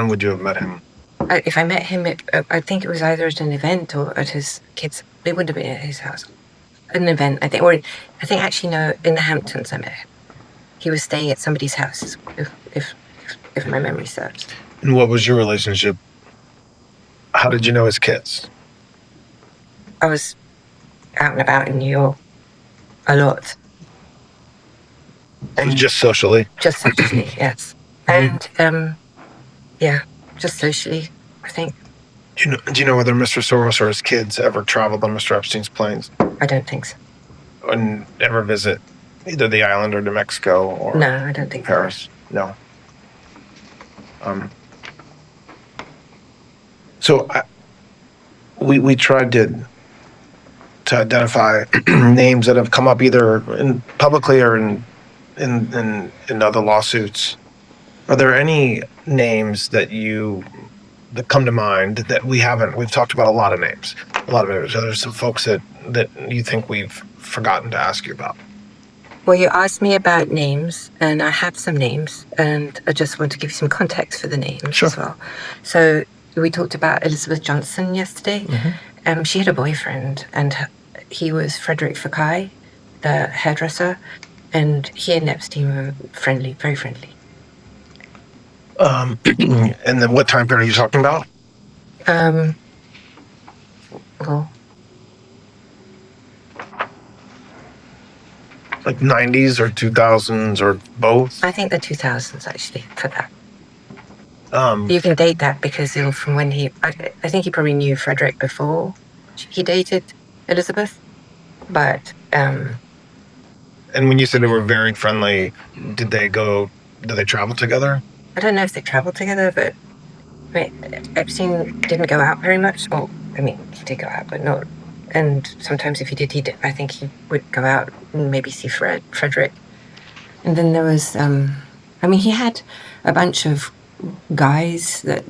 would you have met him? If I met him, I think it was either at an event or at his kids. It would have been at his house. An event, I think. Or I think actually, no, in the Hamptons I met him. He was staying at somebody's house, if my memory serves. And what was your relationship? How did you know his kids? I was out and about in New York a lot. And Just socially? Just socially, yes. And, yeah, just socially, I think. Do you know whether Mr. Soros or his kids ever traveled on Mr. Epstein's planes? I don't think so. And ever visit either the island or New Mexico or No, I don't think Paris? No. So we tried to identify names that have come up either publicly or in other lawsuits. Are there any names that come to mind that we've talked about a lot of names. There's some folks that you think we've forgotten to ask you about. Well, you asked me about names, and I have some names, and I just want to give you some context for the names as well. So we talked about Elizabeth Johnson yesterday. Mm-hmm. She had a boyfriend, and he was Frederick Fekkai, the hairdresser, and he and Epstein were friendly, very friendly. And then what time period are you talking about? Well, like 90s or 2000s or both? I think the 2000s actually for that. You can date that because from when I think he probably knew Frederick before he dated Elizabeth, but. And when you said they were very friendly, did they travel together? I don't know if they traveled together, but Epstein didn't go out very much. Well, I mean, he did go out, but not. And sometimes if he did, I think he would go out and maybe see Frederick. And then there was, he had a bunch of guys that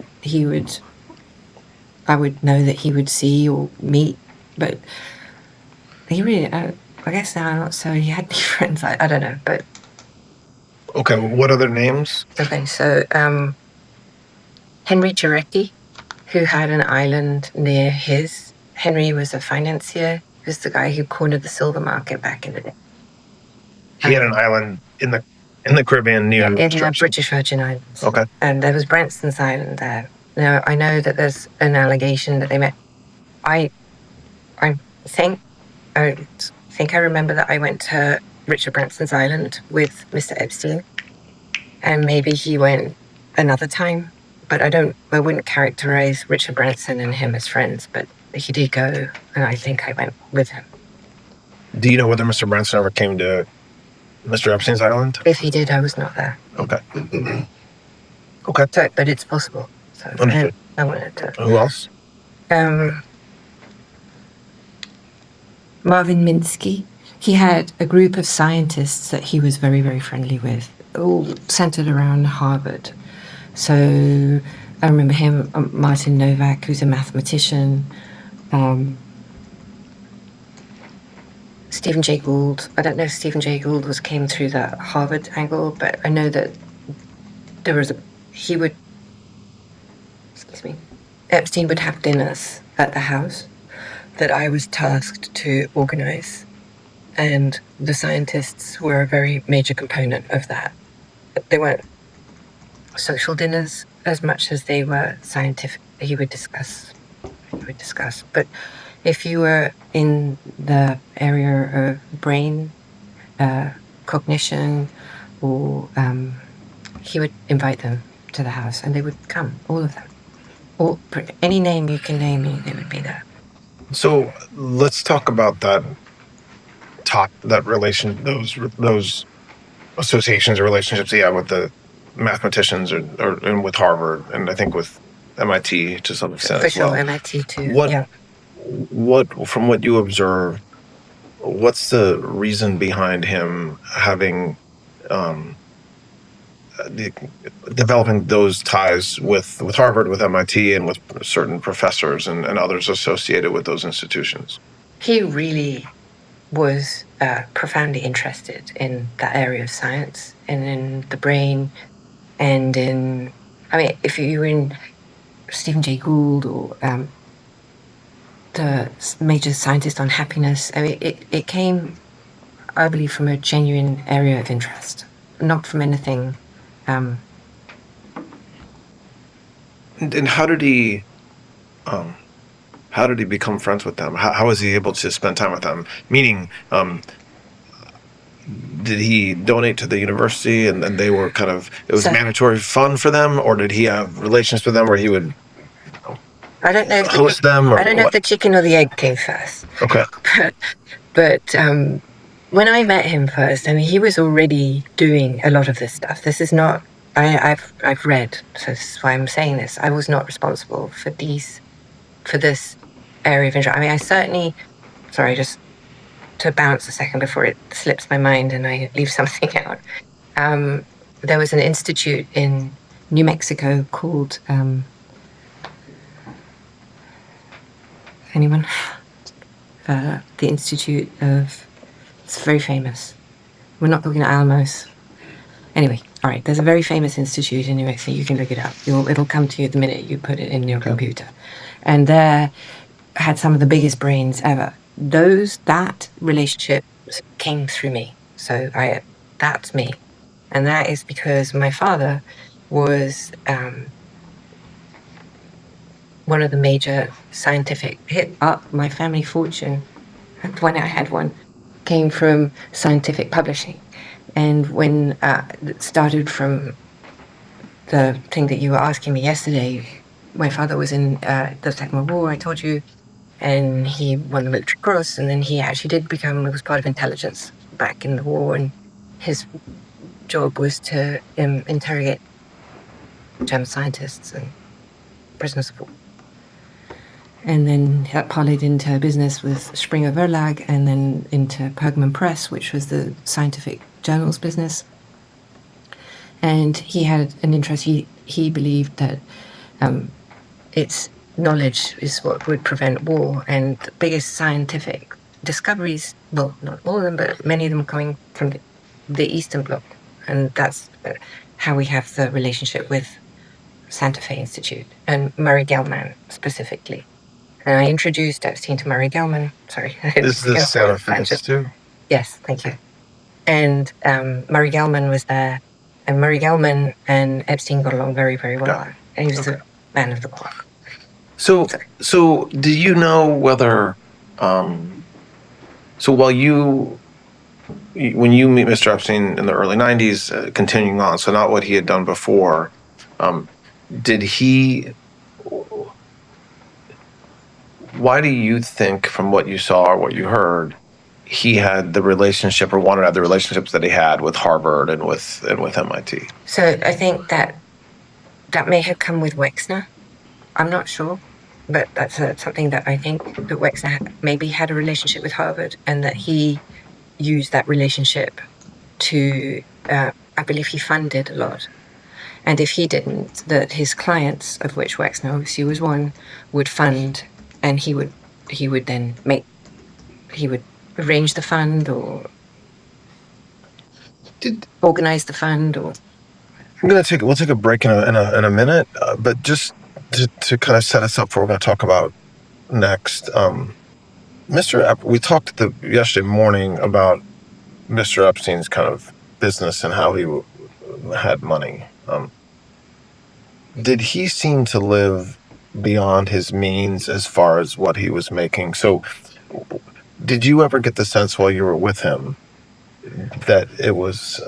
I would know that he would see or meet, but he really, I guess now not so. He had any friends, I don't know, but. Okay, what other names? Okay, so Henry Jarecki, who had an island near his. Henry was a financier. He was the guy who cornered the silver market back in the day. He had an island in the Caribbean near in the British Virgin Islands. Okay. And there was Branston's Island there. Now, I know that there's an allegation that they met. I think I remember that I went to Richard Branston's Island with Mr. Epstein, and maybe he went another time, but I wouldn't characterize Richard Branson and him as friends, but he did go, and I think I went with him. Do you know whether Mr. Branson ever came to Mr. Epstein's island? If he did, I was not there. Okay. Okay. So, but it's possible. So Understood. I wanted to. Who else? Marvin Minsky. He had a group of scientists that he was very, very friendly with, all centered around Harvard. So I remember him, Martin Novak, who's a mathematician, Stephen Jay Gould. I don't know if Stephen Jay Gould came through the Harvard angle, but I know that Epstein would have dinners at the house that I was tasked to organize. And the scientists were a very major component of that. They weren't social dinners as much as they were scientific. He would discuss. But if you were in the area of brain cognition, or he would invite them to the house, and they would come, all of them. Or any name you can name me, they would be there. So let's talk about that relation, those associations or relationships he had with the mathematicians and with Harvard, and I think with MIT to some extent as well. MIT too. What from what you observe, what's the reason behind him having developing those ties with Harvard, with MIT, and with certain professors and others associated with those institutions? He really was profoundly interested in that area of science and in the brain, and if you were in Stephen Jay Gould or the major scientist on happiness, it came, I believe, from a genuine area of interest, not from anything. And how did he become friends with them? How was he able to spend time with them? Meaning, did he donate to the university and then they were it was mandatory fun for them, or did he have relations with them where he would host them? I don't know if the chicken or the egg came first. Okay. But when I met him first, he was already doing a lot of this stuff. This is not, I've read, so this is why I'm saying this. I was not responsible for this area of interest. I certainly, sorry, just to bounce a second before it slips my mind and I leave something out. There was an institute in New Mexico called, anyone? The Institute of, it's very famous. We're not talking Alamos. Anyway, all right, there's a very famous institute in New Mexico. You can look it up. It'll come to you the minute you put it in your computer. And there had some of the biggest brains ever. That relationship came through me. So that's me. And that is because my father was one of the major scientific, hit up my family fortune when I had one, came from scientific publishing. And when it started from the thing that you were asking me yesterday, my father was in the Second World War, I told you, and he won the Military Cross, and then he actually was part of intelligence back in the war, and his job was to interrogate German scientists and prisoners of war. And then that parlayed into business with Springer Verlag, and then into Pergamon Press, which was the scientific journals business. And he had an interest. He believed that its knowledge is what would prevent war, and the biggest scientific discoveries, well, not all of them, but many of them coming from the Eastern Bloc. And that's how we have the relationship with Santa Fe Institute and Murray Gell-Mann specifically. And I introduced Epstein to Murray Gell-Mann. Sorry. Is this Santa Fe Institute? Yes, thank you. And Murray Gell-Mann was there, and Murray Gell-Mann and Epstein got along very, very well. Yeah. And he was a man of the cloth. So do you know whether, so when you meet Mr. Epstein in the early 90s, continuing on, so not what he had done before, why do you think, from what you saw or what you heard, he had the relationship, or wanted to have the relationships that he had with Harvard and with MIT? So I think that may have come with Wexner. I'm not sure, but that's something that I think that Wexner maybe had a relationship with Harvard, and that he used that relationship to, I believe he funded a lot. And if he didn't, that his clients, of which Wexner obviously was one, would fund, and he would then arrange the fund, or organize the fund, or... We'll take a break in a minute, but just to kind of set us up for what we're going to talk about next. We talked yesterday morning about Mr. Epstein's kind of business and how he had money. Did he seem to live beyond his means as far as what he was making? So did you ever get the sense while you were with him that it was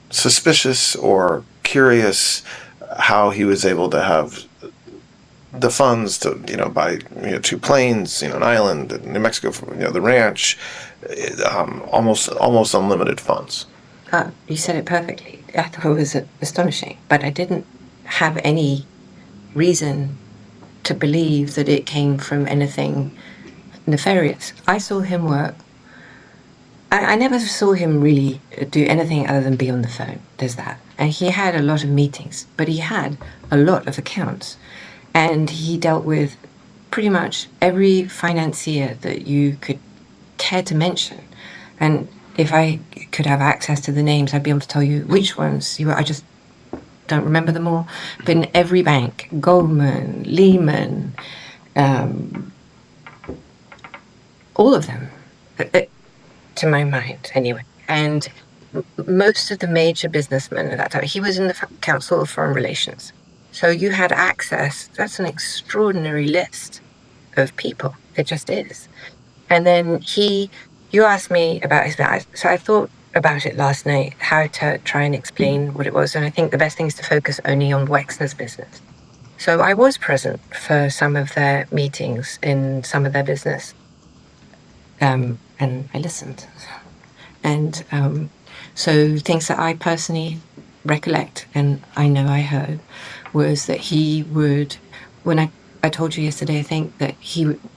suspicious or curious how he was able to have the funds to, buy, 2 planes, an island in New Mexico, the ranch, almost unlimited funds? You said it perfectly. I thought it was astonishing, but I didn't have any reason to believe that it came from anything nefarious. I saw him work. I never saw him really do anything other than be on the phone. There's that. And he had a lot of meetings, but he had a lot of accounts. And he dealt with pretty much every financier that you could care to mention. And if I could have access to the names, I'd be able to tell you which ones you were. I just don't remember them all. But in every bank, Goldman, Lehman, all of them, to my mind anyway. And most of the major businessmen at that time, he was in the Council of Foreign Relations. So you had access. That's an extraordinary list of people. It just is. And then you asked me about his business. So I thought about it last night, how to try and explain what it was. And I think the best thing is to focus only on Wexner's business. So I was present for some of their meetings in some of their business. And I listened. And so things that I personally recollect, and I know I heard, was that he would, when I told you yesterday, I think that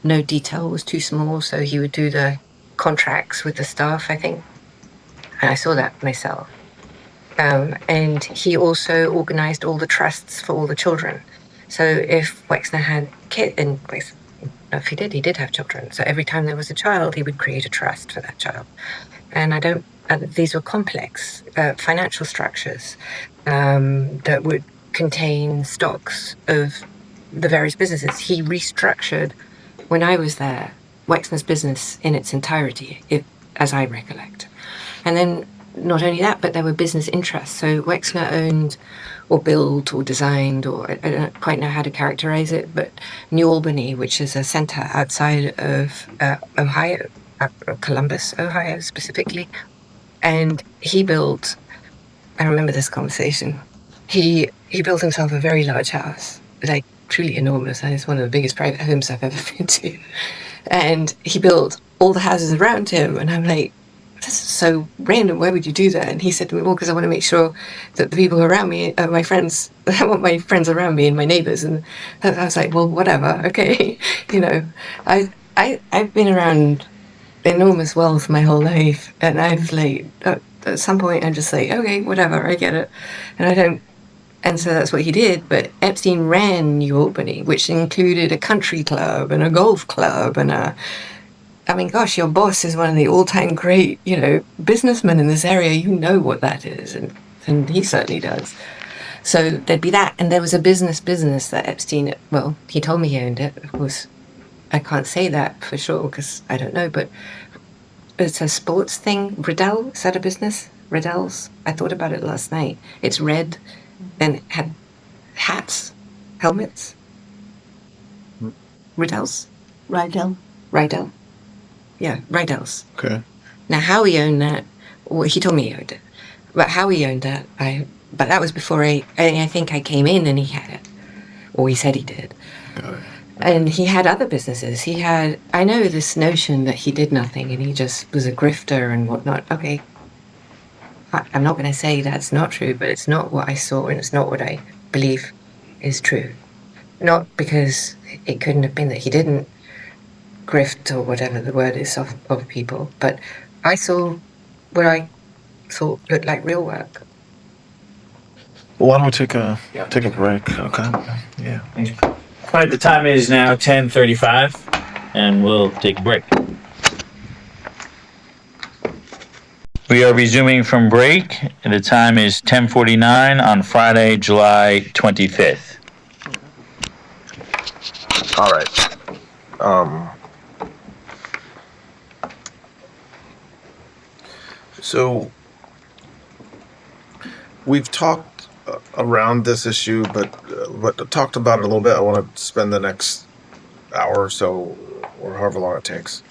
no detail was too small, so he would do the contracts with the staff, I think. And I saw that myself. And he also organized all the trusts for all the children. So if Wexner had kids, and if he did have children. So every time there was a child, he would create a trust for that child. And these were complex financial structures that would contain stocks of the various businesses. He restructured, when I was there, Wexner's business in its entirety, as I recollect. And then not only that, but there were business interests. So Wexner owned or built or designed, or I don't quite know how to characterize it, but New Albany, which is a center outside of Ohio, Columbus, Ohio specifically. And he built, I remember this conversation, he built himself a very large house, like truly enormous, and it's one of the biggest private homes I've ever been to. And he built all the houses around him, and I'm like, that's so random. Why would you do that? And he said to me, well, because I want to make sure that the people around me are my friends. I want my friends around me and my neighbors. And I was like, well, whatever. Okay. I've been around enormous wealth my whole life. And I've like, at some point, I'm just like, okay, whatever, I get it. And I don't. And so that's what he did. But Epstein ran New Albany, which included a country club and a golf club and I mean, gosh, your boss is one of the all-time great, businessmen in this area. You know what that is, and he certainly does. So there'd be that, and there was a business that Epstein, well, he told me he owned it. Of course, I can't say that for sure because I don't know, but it's a sports thing. Riddell, is that a business? Riddell's? I thought about it last night. It's red and it had hats, helmets. Riddell's? Rydell. Riddell. Yeah, Riddell's. Okay. Now, how he owned that, well, he told me he owned it. But how he owned that, but that was before I think I came in and he had it. Or he said he did. Got it. And he had other businesses. I know this notion that he did nothing and he just was a grifter and whatnot. Okay. I'm not going to say that's not true, but it's not what I saw and it's not what I believe is true. Not because it couldn't have been that he didn't grift or whatever the word is of people, but I saw what I thought looked like real work. Well, why don't we take a break? Okay. Yeah. All right, the time is now 10:35, and we'll take a break. We are resuming from break, and the time is 10:49 on Friday, July 25th. All right. So we've talked around this issue, but talked about it a little bit. I want to spend the next hour or so, or however long it takes.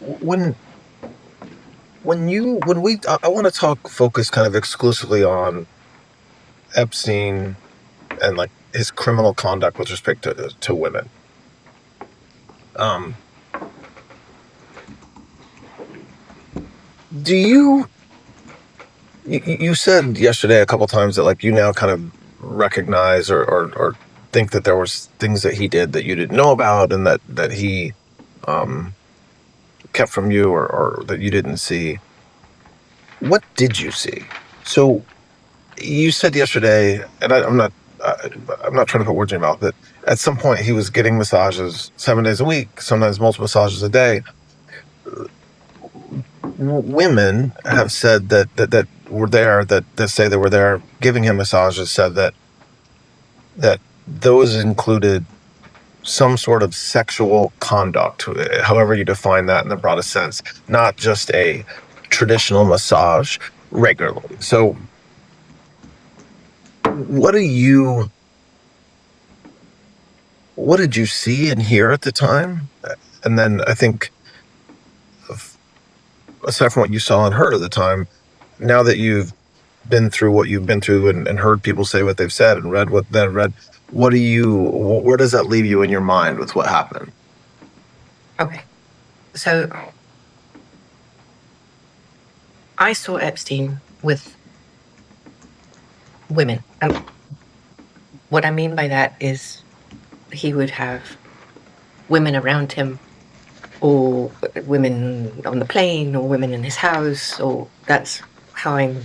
When I want to focus kind of exclusively on Epstein and like his criminal conduct with respect to women. Do you said yesterday a couple times that like you now kind of recognize or think that there was things that he did that you didn't know about and that he kept from you or that you didn't see. What did you see? So you said yesterday, and I'm not trying to put words in your mouth, but at some point he was getting massages 7 days a week, sometimes multiple massages a day. Women have said that were there, that say they were there giving him massages, said that those included some sort of sexual conduct, however you define that in the broadest sense, not just a traditional massage regularly. So what did you see and hear at the time? And then I think, aside from what you saw and heard at the time, now that you've been through what you've been through and heard people say what they've said and read what they've read, where does that leave you in your mind with what happened? Okay. So I saw Epstein with women. What I mean by that is he would have women around him, or women on the plane, or women in his house, or that's how I'm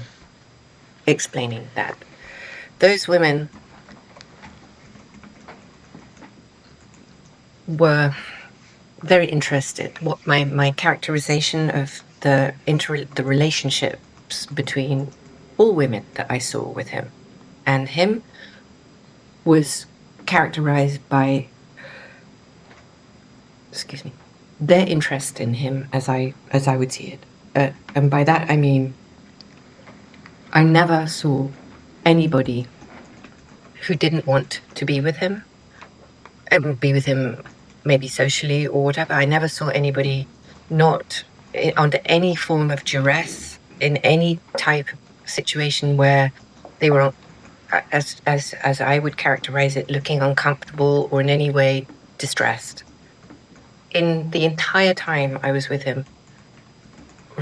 explaining that. Those women were very interested. What my characterization of the relationships between all women that I saw with him and him was characterized by, their interest in him as I would see it. And by that I mean I never saw anybody who didn't want to be with him, maybe socially or whatever. I never saw anybody not under any form of duress in any type of situation where they were, as I would characterize it, looking uncomfortable or in any way distressed. In the entire time I was with him,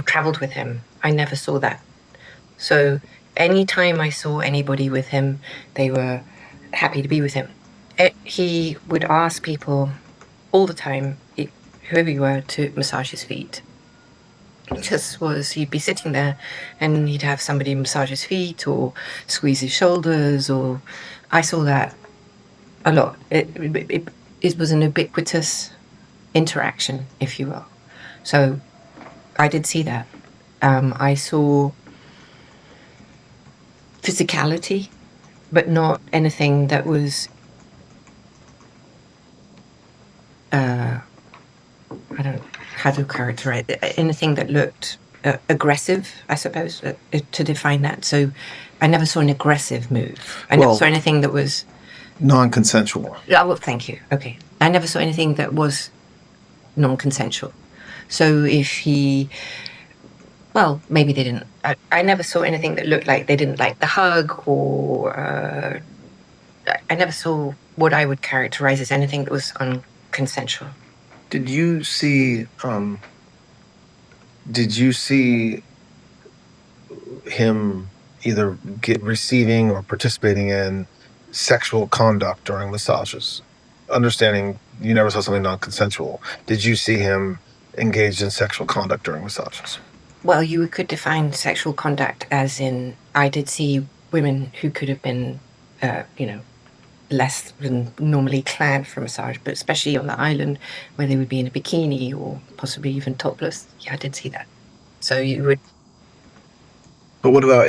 traveled with him. I never saw that. So anytime I saw anybody with him, they were happy to be with him. He would ask people all the time, whoever you were, to massage his feet. He'd be sitting there and he'd have somebody massage his feet or squeeze his shoulders, or I saw that a lot. It was an ubiquitous interaction, if you will. So I did see that. I saw physicality, but not anything that was I don't know how to characterize it. Anything that looked aggressive, I suppose, to define that. So I never saw an aggressive move. I never saw anything that was non-consensual. Oh, well, thank you. Okay. I never saw anything that was non-consensual. So if he, well, maybe they didn't. I never saw anything that looked like they didn't like the hug, or I never saw what I would characterize as anything that was unconsensual. Did you see him either receiving or participating in sexual conduct during massages? Understanding you never saw something non-consensual, did you see him engaged in sexual conduct during massages? Well, you could define sexual conduct as in, I did see women who could have been, less than normally clad for massage, but especially on the island where they would be in a bikini or possibly even topless. Yeah, I did see that. So you would. But what about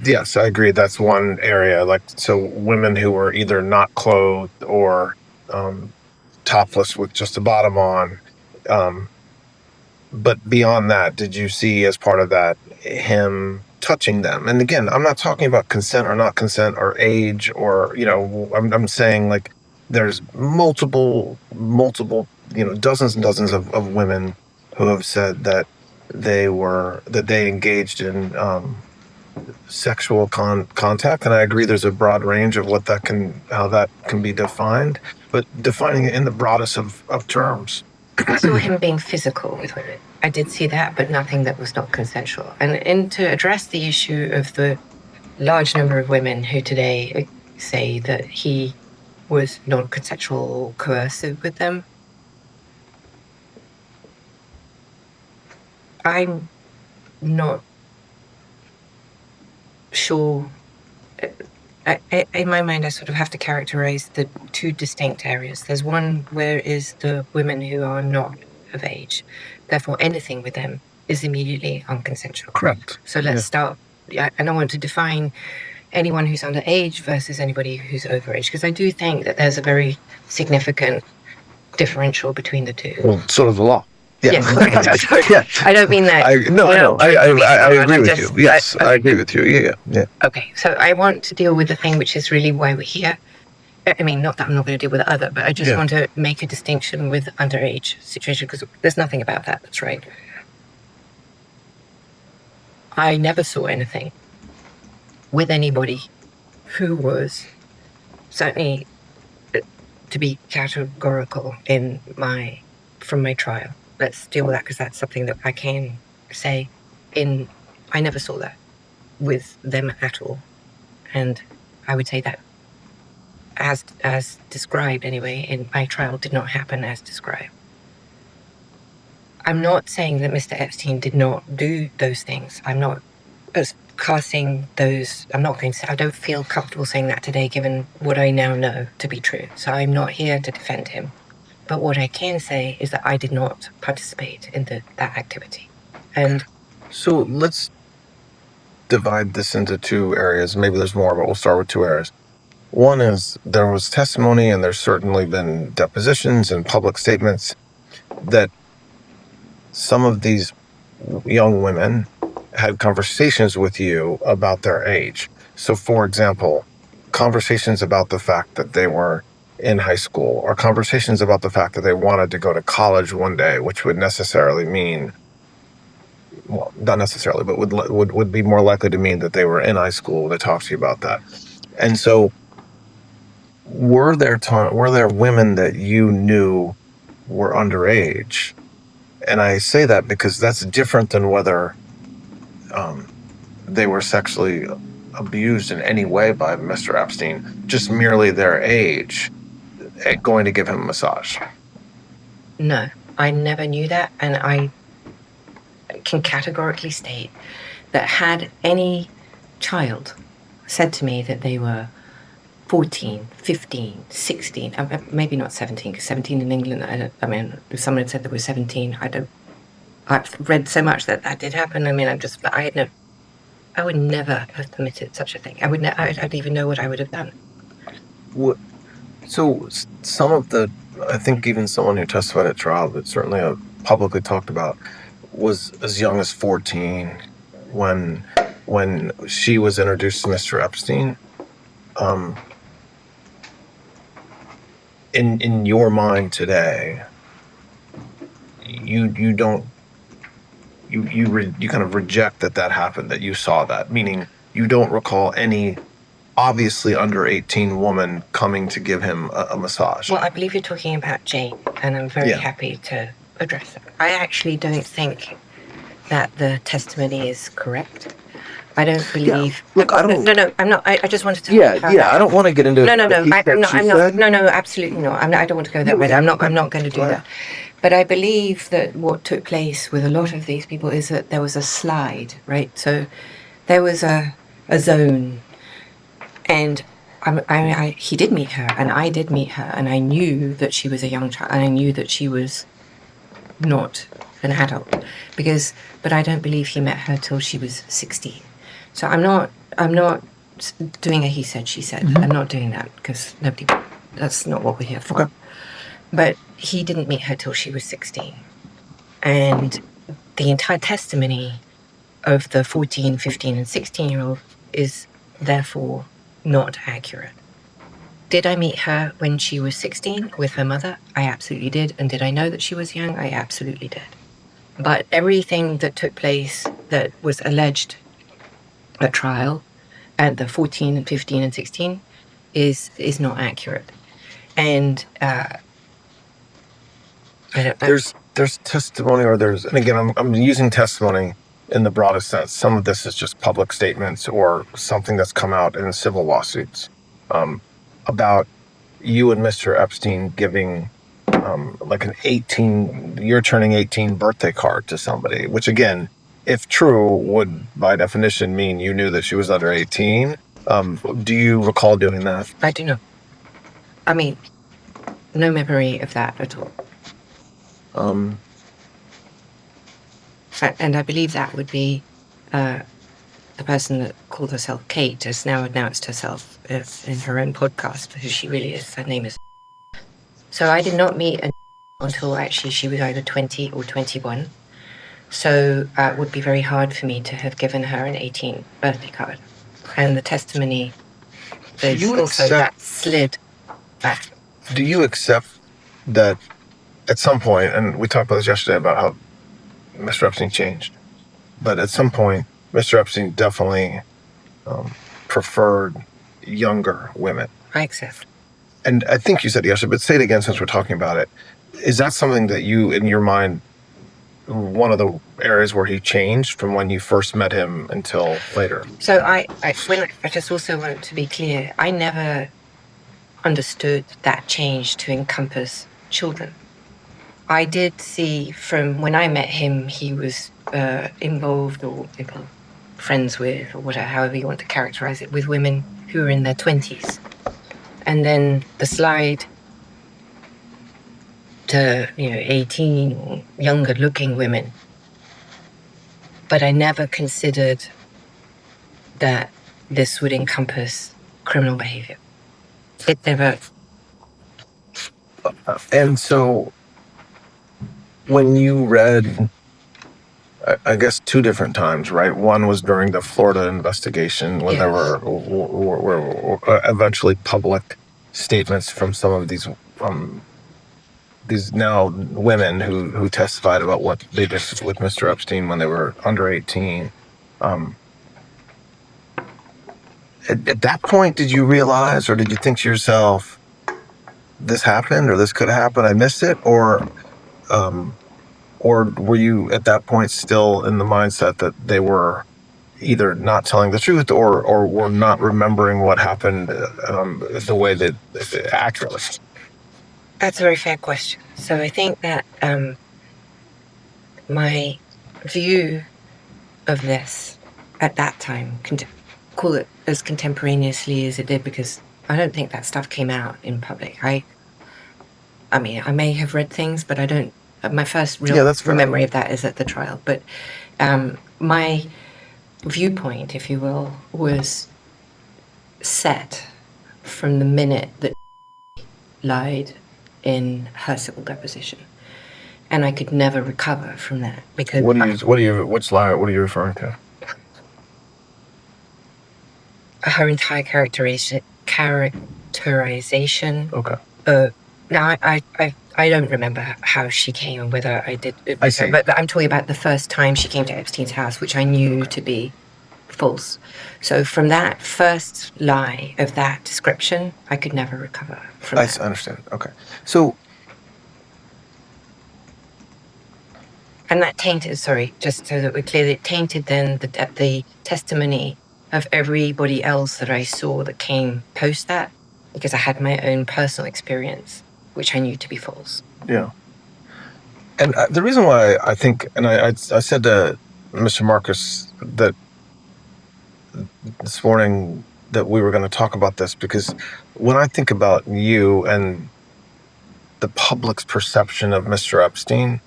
yes, I agree. That's one area. Like, so women who were either not clothed or topless with just a bottom on. But beyond that, did you see as part of that him touching them? And again, I'm not talking about consent or not consent or age or, I'm saying like there's multiple, dozens and dozens of women who have said that they engaged in sexual contact. And I agree there's a broad range of how that can be defined, but defining it in the broadest of terms. I saw him being physical with women. I did see that, but nothing that was not consensual. And to address the issue of the large number of women who today say that he was non-consensual or coercive with them, I'm not sure. In my mind, I sort of have to characterize the two distinct areas. There's one where is the women who are not of age. Therefore, anything with them is immediately unconsensual. Correct. So let's start. I don't want to define anyone who's underage versus anybody who's overage, because I do think that there's a very significant differential between the two. Well, sort of the law. Yeah. Yes. I don't mean that. I agree with you. Yes, I agree with you. Yeah. Okay, so I want to deal with the thing which is really why we're here. I mean, not that I'm not going to deal with the other, but I just want to make a distinction with underage situation, because there's nothing about that that's right. I never saw anything with anybody who was, certainly to be categorical from my trial. Let's deal with that, because that's something that I can say. I never saw that with them at all. And I would say that as described anyway in my trial did not happen as described. I'm not saying that Mr. Epstein did not do those things. I'm not casting those. I don't feel comfortable saying that today, given what I now know to be true. So I'm not here to defend him. But what I can say is that I did not participate in that activity. And so let's divide this into two areas. Maybe there's more, but we'll start with two areas. One is there was testimony, and there's certainly been depositions and public statements that some of these young women had conversations with you about their age. So, for example, conversations about the fact that they were in high school, or conversations about the fact that they wanted to go to college one day, which would necessarily mean, well, not necessarily, but would be more likely to mean that they were in high school to talk to you about that. And so were there women that you knew were underage And I say that because that's different than whether they were sexually abused in any way by Mr. Epstein, just merely their age, going to give him a massage. No, I never knew that, and I can categorically state that had any child said to me that they were 14, 15, 16, maybe not 17, because 17 in England, I mean, if someone had said they were 17, I've read so much that did happen. I mean, I would never have permitted such a thing. I don't even know what I would have done. So some of I think even someone who testified at trial, but certainly publicly talked about, was as young as 14 when she was introduced to Mr. Epstein. In your mind today, you kind of reject that happened, that you saw that, meaning you don't recall any obviously under 18 woman coming to give him a massage. Well, I believe you're talking about Jane, and I'm very happy to address that. I actually don't think that the testimony is correct. I don't believe. Yeah. Look, I don't. No, I'm not. I just wanted to. Yeah. I don't want to get into. No. I'm not. No, absolutely not. I don't want to go that way. I'm not going to do that. But I believe that what took place with a lot of these people is that there was a slide, right? So there was a zone, and he did meet her, and I did meet her, and I knew that she was a young child, and I knew that she was not an adult, but I don't believe he met her till she was 16. So I'm not doing a he said, she said. I'm not doing that because that's not what we're here for. Okay. But he didn't meet her till she was 16. And the entire testimony of the 14, 15, and 16-year-old is therefore not accurate. Did I meet her when she was 16 with her mother? I absolutely did. And did I know that she was young? I absolutely did. But everything that took place that was alleged at trial at the 14 and 15 and 16 is not accurate. And I don't know. There's testimony, and again, I'm using testimony in the broadest sense. Some of this is just public statements or something that's come out in civil lawsuits about you and Mr. Epstein giving like you're turning 18 birthday card to somebody, which again, if true, would by definition mean you knew that she was under 18. Do you recall doing that? I do not. I mean, no memory of that at all. And I believe that would be the person that called herself Kate has now announced herself in her own podcast who she really is. Her name is. So I did not meet until actually she was either 20 or 21. So it would be very hard for me to have given her an 18 birthday card. And the testimony is also that slid back. Do you accept that at some point, and we talked about this yesterday about how Mr. Epstein changed, but at some point, Mr. Epstein definitely preferred younger women? I accept. And I think you said yesterday, but say it again since we're talking about it. Is that something that you, in your mind, one of the areas where he changed from when you first met him until later? So I just also want to be clear, I never understood that change to encompass children. I did see from when I met him, he was involved or friends with, or whatever, however you want to characterize it, with women who were in their 20s. And then the slide to 18 or younger looking women. But I never considered that this would encompass criminal behavior. It never. And so when you read, I guess 2 different times, right? One was during the Florida investigation when there were eventually public statements from some of these now women who testified about what they did with Mr. Epstein when they were under 18. At that point, did you realize, or did you think to yourself, this happened, or this could happen, I missed it? Or Or were you at that point still in the mindset that they were either not telling the truth or were not remembering what happened the way that accurately? That's a very fair question. So I think that my view of this at that time, call it as contemporaneously as it did, because I don't think that stuff came out in public. I mean, I may have read things, but I don't. My first real that's fair. memory of that is at the trial. But my viewpoint, if you will, was set from the minute that lied in her civil deposition, and I could never recover from that because Which lie? What are you referring to? her entire characterization. Okay. Now I don't remember how she came and whether I did. I see. But I'm talking about the first time she came to Epstein's house, which I knew to be false. So from that first lie of that description, I could never recover from I that. understand. Okay. So, And that tainted, sorry, just so that we're clear, it tainted then the testimony of everybody else that I saw that came post that, because I had my own personal experience, which I knew to be false. yeah. And the reason why I think, and I said to Mr. Marcus that this morning that we were going to talk about this, because when I think about you and the public's perception of Mr. Epstein,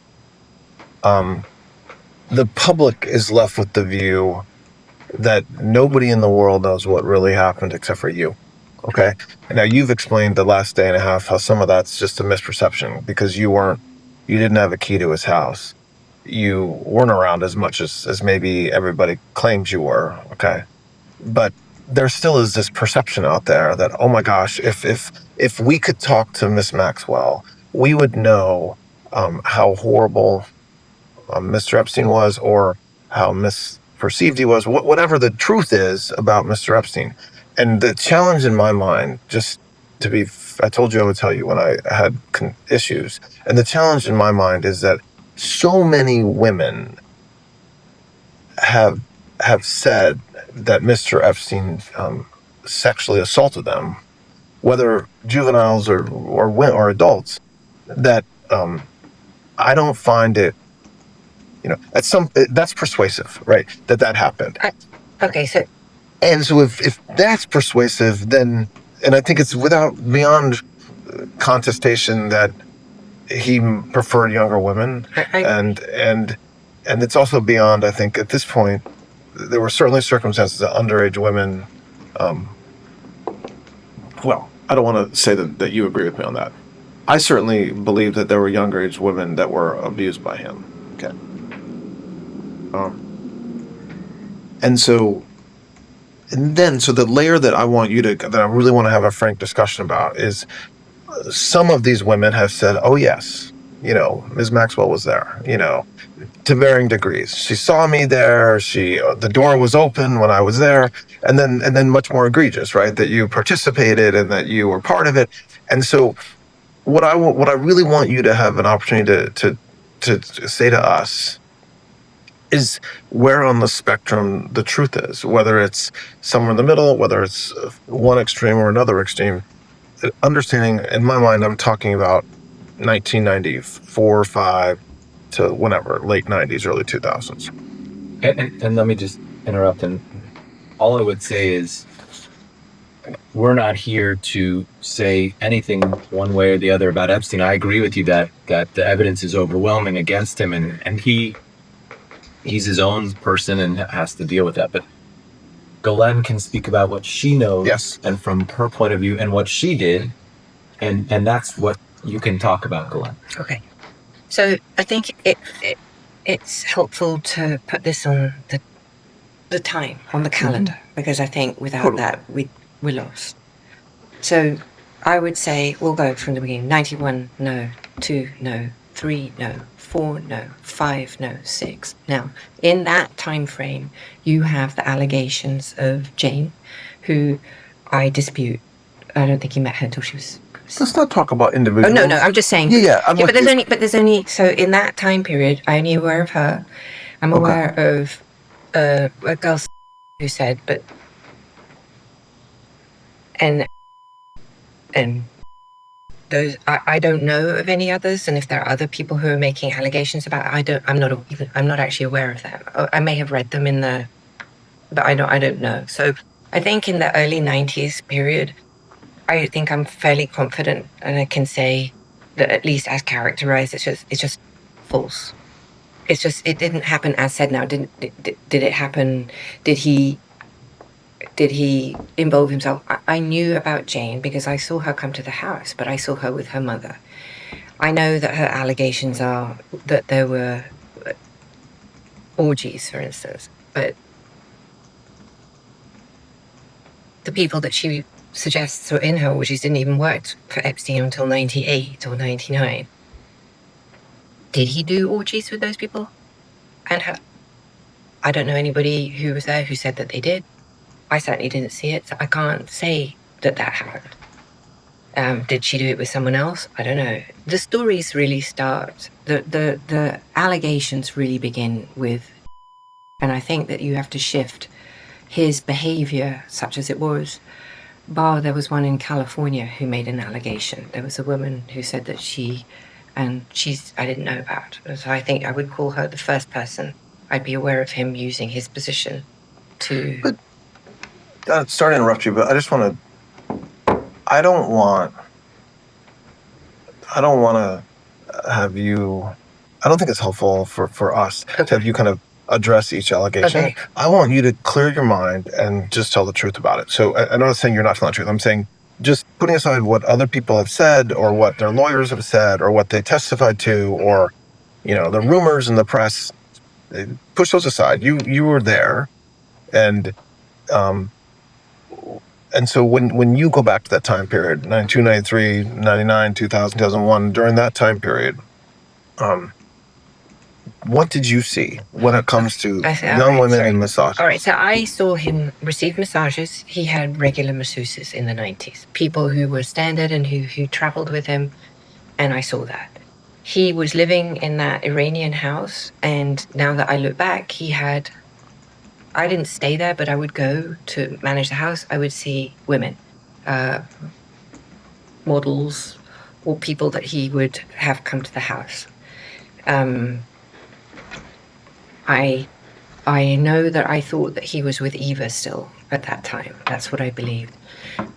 the public is left with the view that nobody in the world knows what really happened except for you. Okay. Now you've explained the last day and a half how some of that's just a misperception because you didn't have a key to his house. You weren't around as much as maybe everybody claims you were. Okay. But there still is this perception out there that, oh my gosh, if we could talk to Miss Maxwell, we would know how horrible Mr. Epstein was, or how misperceived he was, whatever the truth is about Mr. Epstein. And the challenge in my mind, I told you I would tell you when I had issues, and the challenge in my mind is that so many women have said that Mr. Epstein sexually assaulted them, whether juveniles or adults, that I don't find it, that's persuasive, right? That happened. Okay, so if that's persuasive, then, and I think it's beyond contestation that he preferred younger women, and it's also beyond, I think, at this point, there were certainly circumstances that underage women. Well, I don't want to say that you agree with me on that. I certainly believe that there were younger age women that were abused by him. Okay. So the layer that I really want to have a frank discussion about is some of these women have said, oh yes, Ms. Maxwell was there, to varying degrees. She saw me there. The door was open when I was there, and then much more egregious, right? That you participated and that you were part of it. And so what I really want you to have an opportunity to say to us is where on the spectrum the truth is, whether it's somewhere in the middle, whether it's one extreme or another extreme. Understanding, in my mind, I'm talking about 1994, 5 to whenever, late 90s, early 2000s. And let me just interrupt. And all I would say is, we're not here to say anything one way or the other about Epstein. I agree with you that the evidence is overwhelming against him, and he's his own person and has to deal with that. But Ghislaine can speak about what she knows, yes, and from her point of view and what she did, and that's what you can talk about, Ghislaine. Okay. So I think it's helpful to put this on the time, on the calendar, because I think without that, we're lost. So I would say we'll go from the beginning. 91, no. 2, no. 3, no. 4, no. 5, no. 6. Now, in that time frame, you have the allegations of Jane, who I dispute. I don't think he met her until she was Let's not talk about Oh individuals. no, I'm just saying. Yeah, I'm Yeah, with but you. there's only so in that time period, I'm only aware of her. I'm aware of a girl who said, but and those I don't know of any others, and if there are other people who are making allegations about it, I'm not actually aware of them. I may have read them but I don't know. So I think in the early 90s period, I think I'm fairly confident, and I can say that at least as characterized, it's just false. It's just it didn't happen as said. Now, did it happen? Did he involve himself? I knew about Jane because I saw her come to the house, but I saw her with her mother. I know that her allegations are that there were orgies, for instance, but the people that she suggests were in her orgies didn't even work for Epstein until 98 or 99. Did he do orgies with those people and her? I don't know anybody who was there who said that they did. I certainly didn't see it, so I can't say that happened. Did she do it with someone else? I don't know. The stories really start, the allegations really begin with, and I think that you have to shift his behavior, such as it was. There was one in California who made an allegation. There was a woman who said that I didn't know about. So I think I would call her the first person. I'd be aware of him using his position to. Sorry to interrupt you, but I just want to. I don't want to have you. I don't think it's helpful for us to have you kind of address each allegation. Okay. I want you to clear your mind and just tell the truth about it. So I'm not saying you're not telling the truth. I'm saying just putting aside what other people have said or what their lawyers have said or what they testified to or, the rumors in the press, push those aside. You were there. And so when you go back to that time period, 92, 93, 99, 2000, 2001, during that time period, what did you see when it comes to young women and massage? All right, so I saw him receive massages. He had regular masseuses in the 90s, people who were standard and who traveled with him, and I saw that. He was living in that Iranian house, and now that I look back, I didn't stay there, but I would go to manage the house. I would see women, models, or people that he would have come to the house. I know that I thought that he was with Eva still at that time. That's what I believed.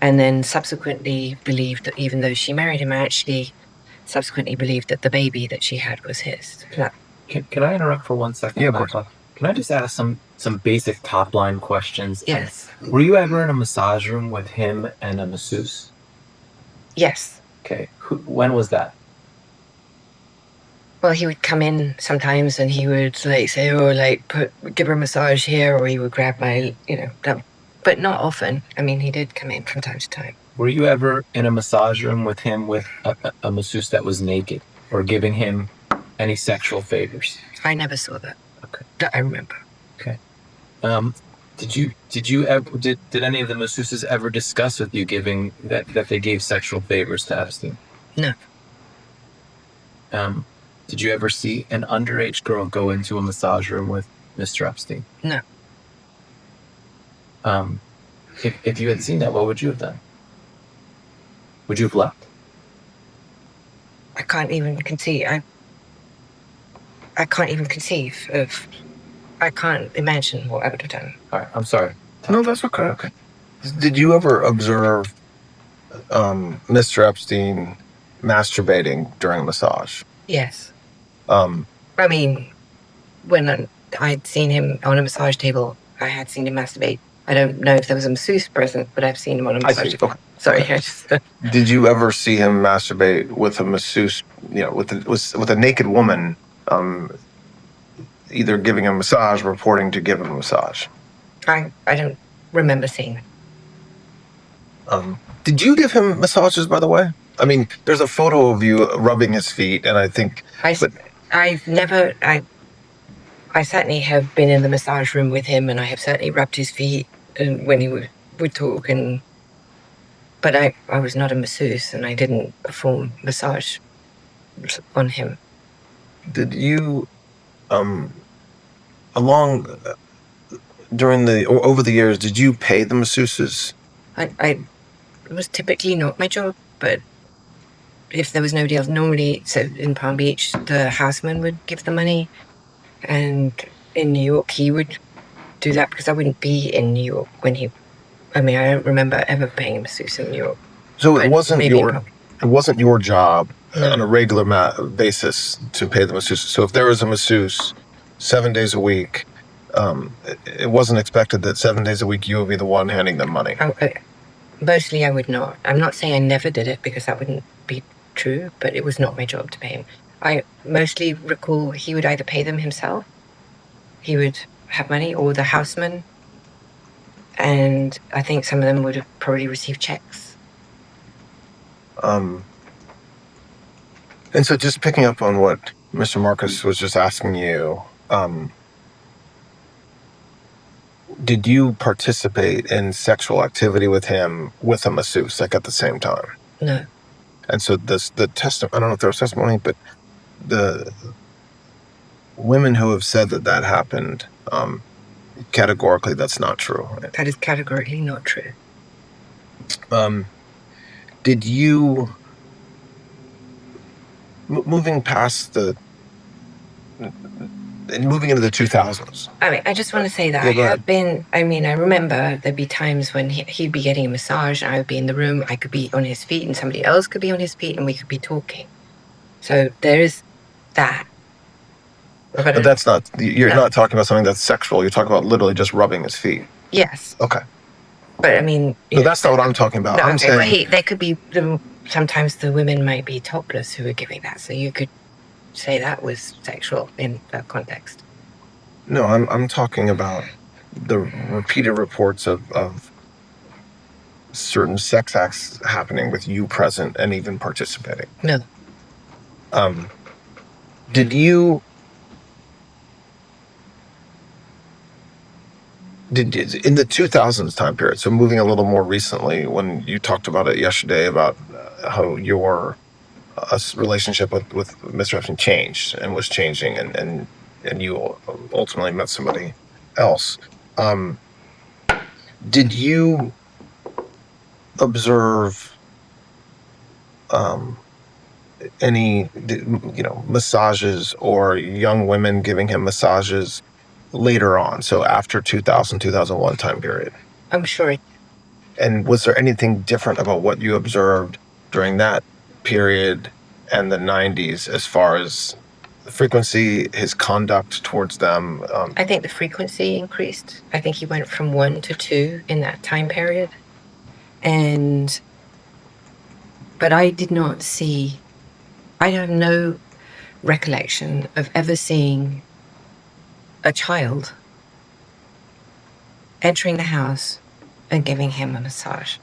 And then subsequently believed that even though she married him, I actually subsequently believed that the baby that she had was his. Can I interrupt for 1 second? Yeah, of course. Can I just ask some basic top line questions? Yes. Were you ever in a massage room with him and a masseuse? Yes. Okay. When was that? Well, he would come in sometimes and he would say, give her a massage here, or he would grab my, but not often. I mean, he did come in from time to time. Were you ever in a massage room with him with a masseuse that was naked or giving him any sexual favors? I never saw that. Okay. That I remember. Okay. Did you ever did any of the masseuses ever discuss with you giving that they gave sexual favors to Epstein? No. Did you ever see an underage girl go into a massage room with Mr. Epstein? No. If you had seen that, what would you have done? Would you have left? I can't even conceive. I can't even conceive of. I can't imagine what I would have done. All right, I'm sorry. No, that's okay. Okay. Did you ever observe Mr. Epstein masturbating during a massage? Yes. I mean, when I'd seen him on a massage table, I had seen him masturbate. I don't know if there was a masseuse present, but I've seen him on a massage table. Okay. Sorry. Okay. Did you ever see him masturbate with a masseuse, with a naked woman, either giving him a massage or reporting to give him a massage? I don't remember seeing that. Did you give him massages, by the way? I mean, there's a photo of you rubbing his feet, and I think... I've never... I certainly have been in the massage room with him, and I have certainly rubbed his feet and when he would talk, But I was not a masseuse, and I didn't perform massage on him. Did you, over the years, did you pay the masseuses? It was typically not my job, but if there was nobody else, normally, so in Palm Beach, the houseman would give the money, and in New York, he would do that because I wouldn't be in New York when I don't remember ever paying a masseuse in New York. So But it wasn't maybe it wasn't your job No. on a regular basis to pay the masseuse. So if there was a masseuse 7 days a week, it wasn't expected that 7 days a week you would be the one handing them money. Mostly I would not. I'm not saying I never did it because that wouldn't be true, but it was not my job to pay him. I mostly recall he would either pay them himself, he would have money, or the houseman, and I think some of them would have probably received checks. And so just picking up on what Mr. Marcus was just asking you, did you participate in sexual activity with him with a masseuse, like at the same time? No. And so the testimony, I don't know if there was testimony, but the women who have said that happened, categorically, that's not true. That is categorically not true. Did you, moving past moving into the 2000s? I just want to say that I remember there'd be times when he'd be getting a massage and I would be in the room, I could be on his feet and somebody else could be on his feet and we could be talking. So there is that. But that's not, you're not talking about something that's sexual, you're talking about literally just rubbing his feet. Yes. Okay. But I mean... No, that's not what I'm talking about. No, I'm saying... There could be, sometimes the women might be topless who are giving that, so you could say that was sexual in that context. No, I'm talking about the repeated reports of certain sex acts happening with you present and even participating. No. Did you... in the 2000s time period, so moving a little more recently, when you talked about it yesterday about how your relationship with Mr. Epstein changed and was changing, and you ultimately met somebody else, did you observe any massages or young women giving him massages later on, so after 2000, 2001 time period? I'm sure. And was there anything different about what you observed during that period and the 90s as far as the frequency, his conduct towards them? I think the frequency increased. I think he went from 1 to 2 in that time period. But I did not see, I have no recollection of ever seeing a child entering the house and giving him a massage.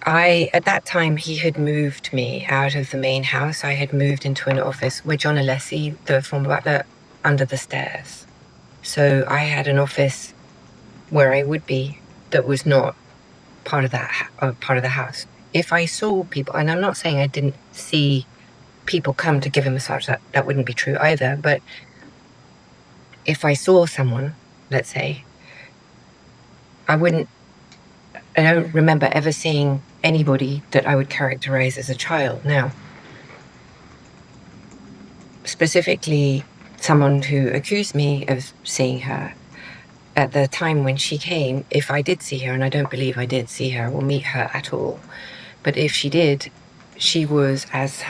At that time, he had moved me out of the main house. I had moved into an office with John Alessi, the former butler, under the stairs. So I had an office where I would be that was not part of the house. If I saw people, and I'm not saying I didn't see people come to give a massage, that wouldn't be true either, but if I saw someone, let's say, I don't remember ever seeing anybody that I would characterize as a child. Now, specifically, someone who accused me of seeing her at the time when she came, if I did see her, and I don't believe I did see her or meet her at all, but if she did, she was, as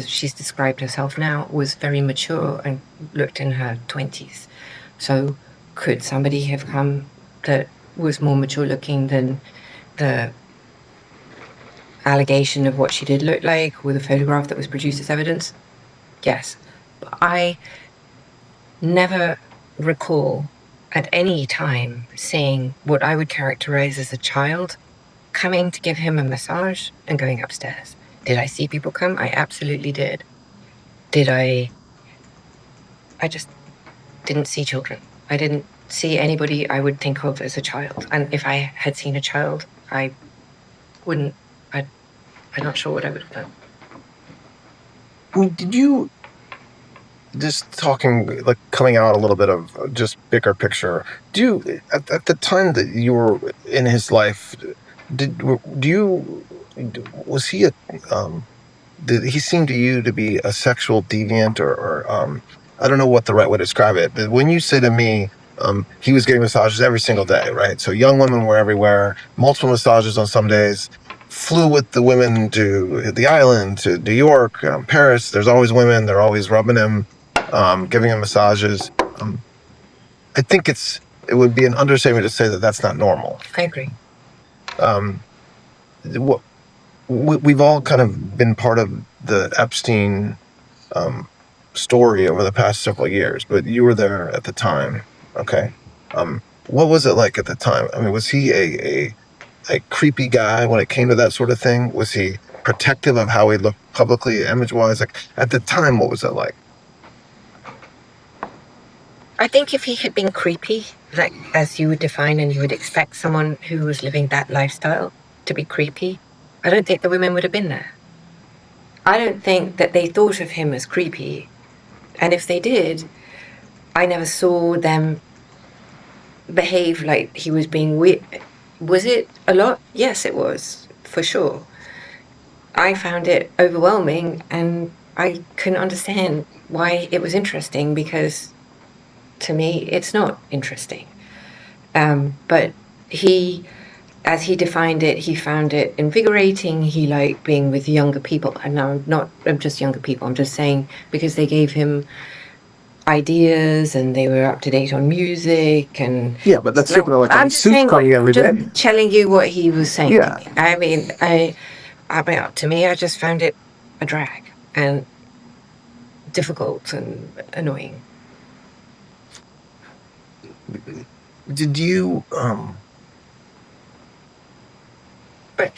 she's described herself now, was very mature and looked in her 20s. So could somebody have come that was more mature looking than the allegation of what she did look like with a photograph that was produced as evidence? Yes. But I never recall at any time seeing what I would characterize as a child coming to give him a massage and going upstairs. Did I see people come? I absolutely did. I just didn't see children. I didn't see anybody I would think of as a child. And if I had seen a child, I wouldn't, I'm not sure what I would have done. I mean, did you, just talking, like coming out a little bit of just bigger picture, do you, at the time that you were in his life, was he did he seem to you to be a sexual deviant or I don't know what the right way to describe it, but when you say to me, he was getting massages every single day, right? So young women were everywhere, multiple massages on some days, flew with the women to the island, to New York, Paris. There's always women. They're always rubbing him, giving him massages. I think it would be an understatement to say that that's not normal. I agree. We've all kind of been part of the Epstein story over the past several years, but you were there at the time. Okay. What was it like at the time? I mean, was he a creepy guy when it came to that sort of thing? Was he protective of how he looked publicly, image-wise? Like at the time, what was it like? I think if he had been creepy, like as you would define and you would expect someone who was living that lifestyle to be creepy, I don't think the women would have been there. I don't think that they thought of him as creepy. And if they did, I never saw them behave like he was being weird. Was it a lot? Yes, it was, for sure. I found it overwhelming, and I couldn't understand why it was interesting, because to me, it's not interesting. But he, as he defined it, he found it invigorating. He liked being with younger people. And I'm just younger people. I'm just saying because they gave him ideas and they were up to date on music and Yeah, but that's super like I'm just saying, every day. just telling you what he was saying. Yeah. I mean, to me, I just found it a drag and difficult and annoying. Did you But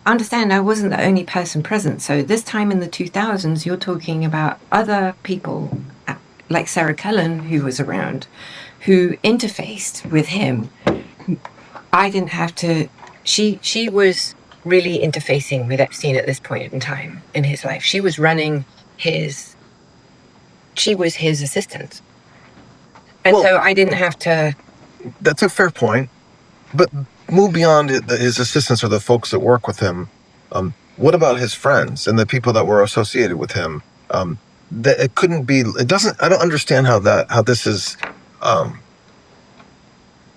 understand, I wasn't the only person present. So this time in the 2000s, you're talking about other people like Sarah Cullen, who was around, who interfaced with him. I didn't have to. She was really interfacing with Epstein at this point in time in his life. She was running his. She was his assistant, and Well- so I didn't have to. That's a fair point, but move beyond his assistants or the folks that work with him. What about his friends and the people that were associated with him? That it couldn't be. It doesn't. I don't understand how this is an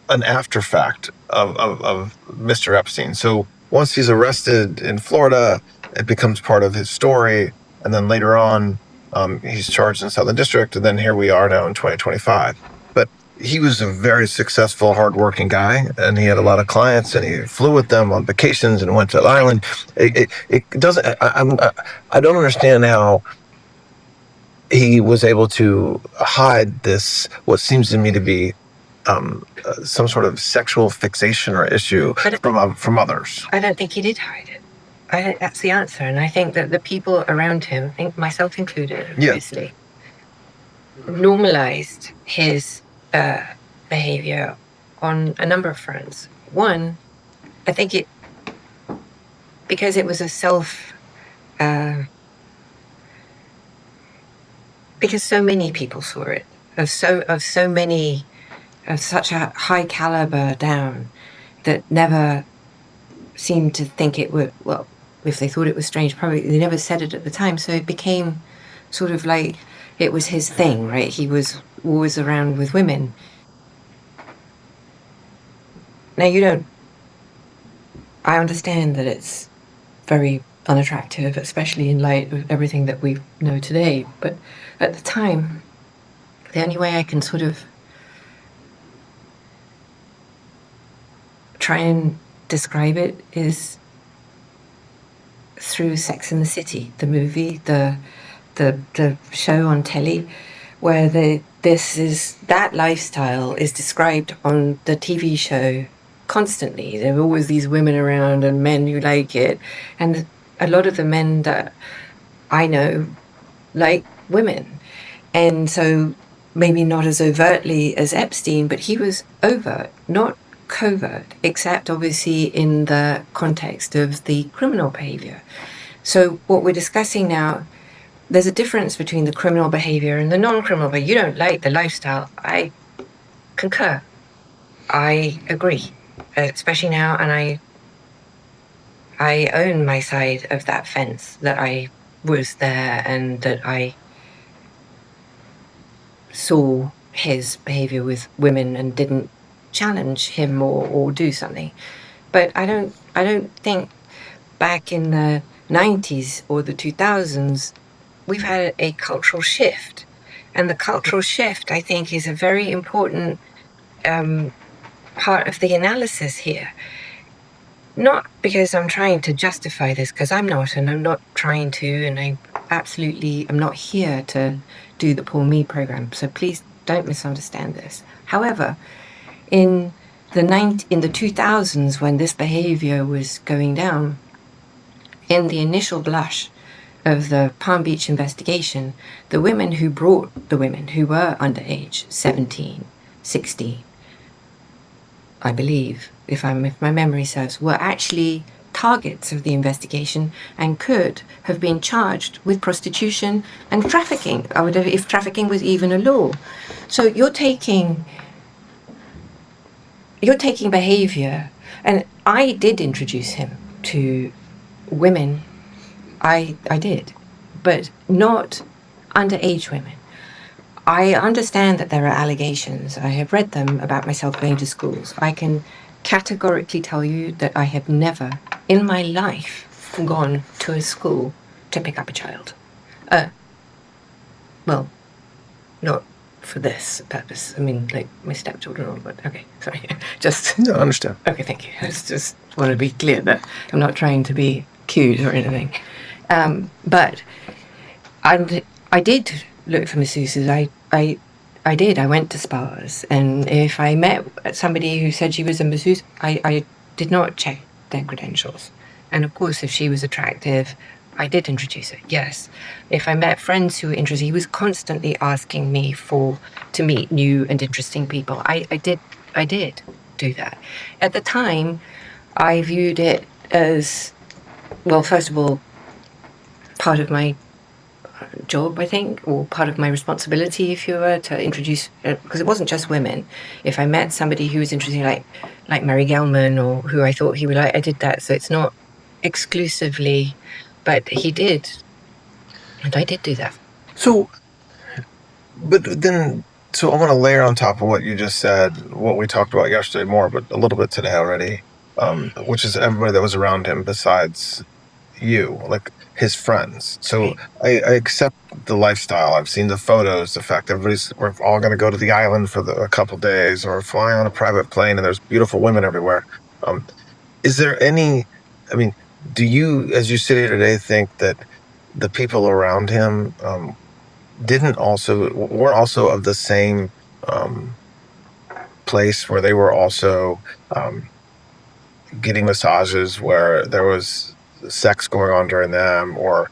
after fact of Mr. Epstein. So once he's arrested in Florida, it becomes part of his story, and then later on, he's charged in Southern District, and then here we are now in 2025. But he was a very successful, hardworking guy, and he had a lot of clients, and he flew with them on vacations and went to the island. It doesn't. I don't understand how he was able to hide this, what seems to me to be some sort of sexual fixation or issue from others. I don't think he did hide it. That's the answer. And I think that the people around him, I think myself included, obviously, normalized his behavior on a number of fronts. One, I think because it was a because so many people saw it, of such a high caliber down, that never seemed to think it would, well, if they thought it was strange, probably they never said it at the time. So it became sort of like it was his thing, right? He was always around with women. Now I understand that it's very unattractive, especially in light of everything that we know today. But at the time, the only way I can sort of try and describe it is through Sex and the City, the movie, the show on telly, where that lifestyle is described on the TV show constantly. There are always these women around and men who like it, and a lot of the men that I know like women, and so maybe not as overtly as Epstein, but he was overt, not covert, except obviously in the context of the criminal behavior. So what we're discussing now, there's a difference between the criminal behavior and the non-criminal behavior. You don't like the lifestyle. I concur. I agree, especially now, and I own my side of that fence, that I was there and that I saw his behavior with women and didn't challenge him or do something. But I don't think back in the 90s or the 2000s, we've had a cultural shift. And the cultural shift, I think, is a very important part of the analysis here. Not because I'm trying to justify this, because I'm not, and I'm not trying to, and I absolutely am not here to do the Poor Me program. So please don't misunderstand this. However, in the 2000s, when this behavior was going down, in the initial blush of the Palm Beach investigation, the women who brought the women who were underage, 17, 16, I believe, if my memory serves, were actually targets of the investigation and could have been charged with prostitution and trafficking, if trafficking was even a law. So you're taking behavior, and I did introduce him to women. I did, but not underage women. I understand that there are allegations. I have read them about myself going to schools. I can categorically tell you that I have never in my life gone to a school to pick up a child. Well, not for this purpose. I mean, like my stepchildren or but okay, sorry. Just No, I understand. okay, thank you. I just want to be clear that I'm not trying to be cute or anything. But I did look for masseuses. I did. I went to spas, and if I met somebody who said she was a masseuse, I did not check their credentials. And of course, if she was attractive, I did introduce her. Yes. If I met friends who were interested, he was constantly asking me to meet new and interesting people. I did do that. At the time, I viewed it as, well, first of all, part of my job, I think, or part of my responsibility, if you were, to introduce, because it wasn't just women. If I met somebody who was interesting, like Mary Gelman, or who I thought he would like, I did that. So it's not exclusively, but he did, and I did do that. So I want to layer on top of what you just said, what we talked about yesterday more, but a little bit today already, which is everybody that was around him besides you, like his friends. So I accept the lifestyle. I've seen the photos, the fact that we're all going to go to the island for a couple days or fly on a private plane and there's beautiful women everywhere. Is there any, I mean, do you, as you sit here today, think that the people around him were also of the same place where they were also getting massages, where there was sex going on during them, or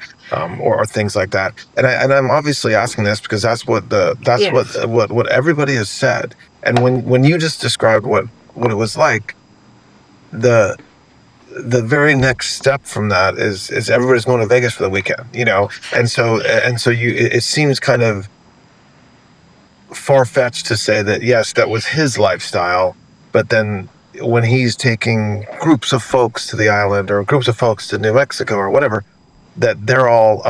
things like that? And I'm obviously asking this because that's what Yes. what everybody has said. And when you just described what it was like, the very next step from that is everybody's going to Vegas for the weekend, and so it seems kind of far-fetched to say that yes, that was his lifestyle, but then when he's taking groups of folks to the island or groups of folks to New Mexico or whatever, that they're all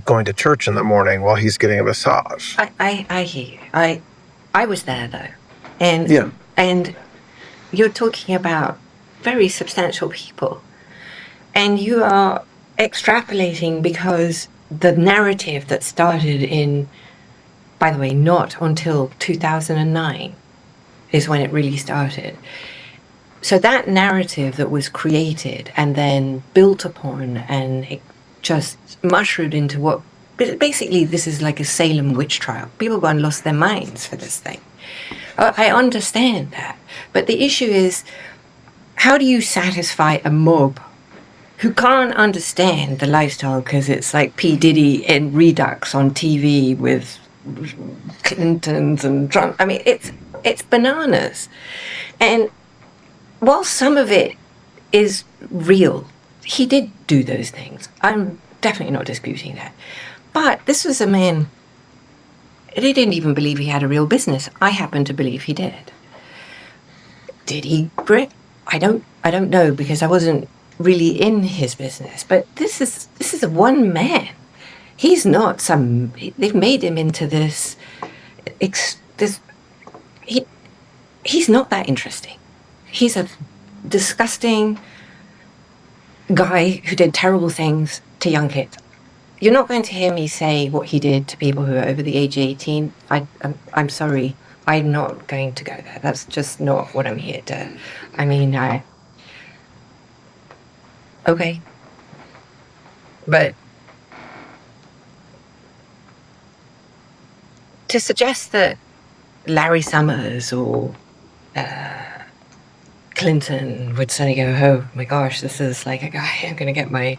going to church in the morning while he's getting a massage. I hear you. I was there though, and Yeah. and you're talking about very substantial people, and you are extrapolating because the narrative that started in, by the way, not until 2009 is when it really started. So that narrative that was created and then built upon, and it just mushroomed into what basically this is like a Salem witch trial. People gone lost their minds for this thing. I understand that, but the issue is, how do you satisfy a mob who can't understand the lifestyle because it's like P. Diddy in Redux on TV with Clintons and Trump. I mean, it's bananas. And while some of it is real, he did do those things. I'm definitely not disputing that. But this was a man, he didn't even believe he had a real business. I happen to believe he did. Did he grit? I don't know, because I wasn't really in his business. But this is a one man. He's not some. They've made him into this. He's not that interesting. He's a disgusting guy who did terrible things to young kids. You're not going to hear me say what he did to people who are over the age of 18. I'm sorry. I'm not going to go there. That's just not what I'm here to. I mean, okay. But to suggest that Larry Summers or Clinton would suddenly go, oh my gosh, this is like a guy, I'm going to get my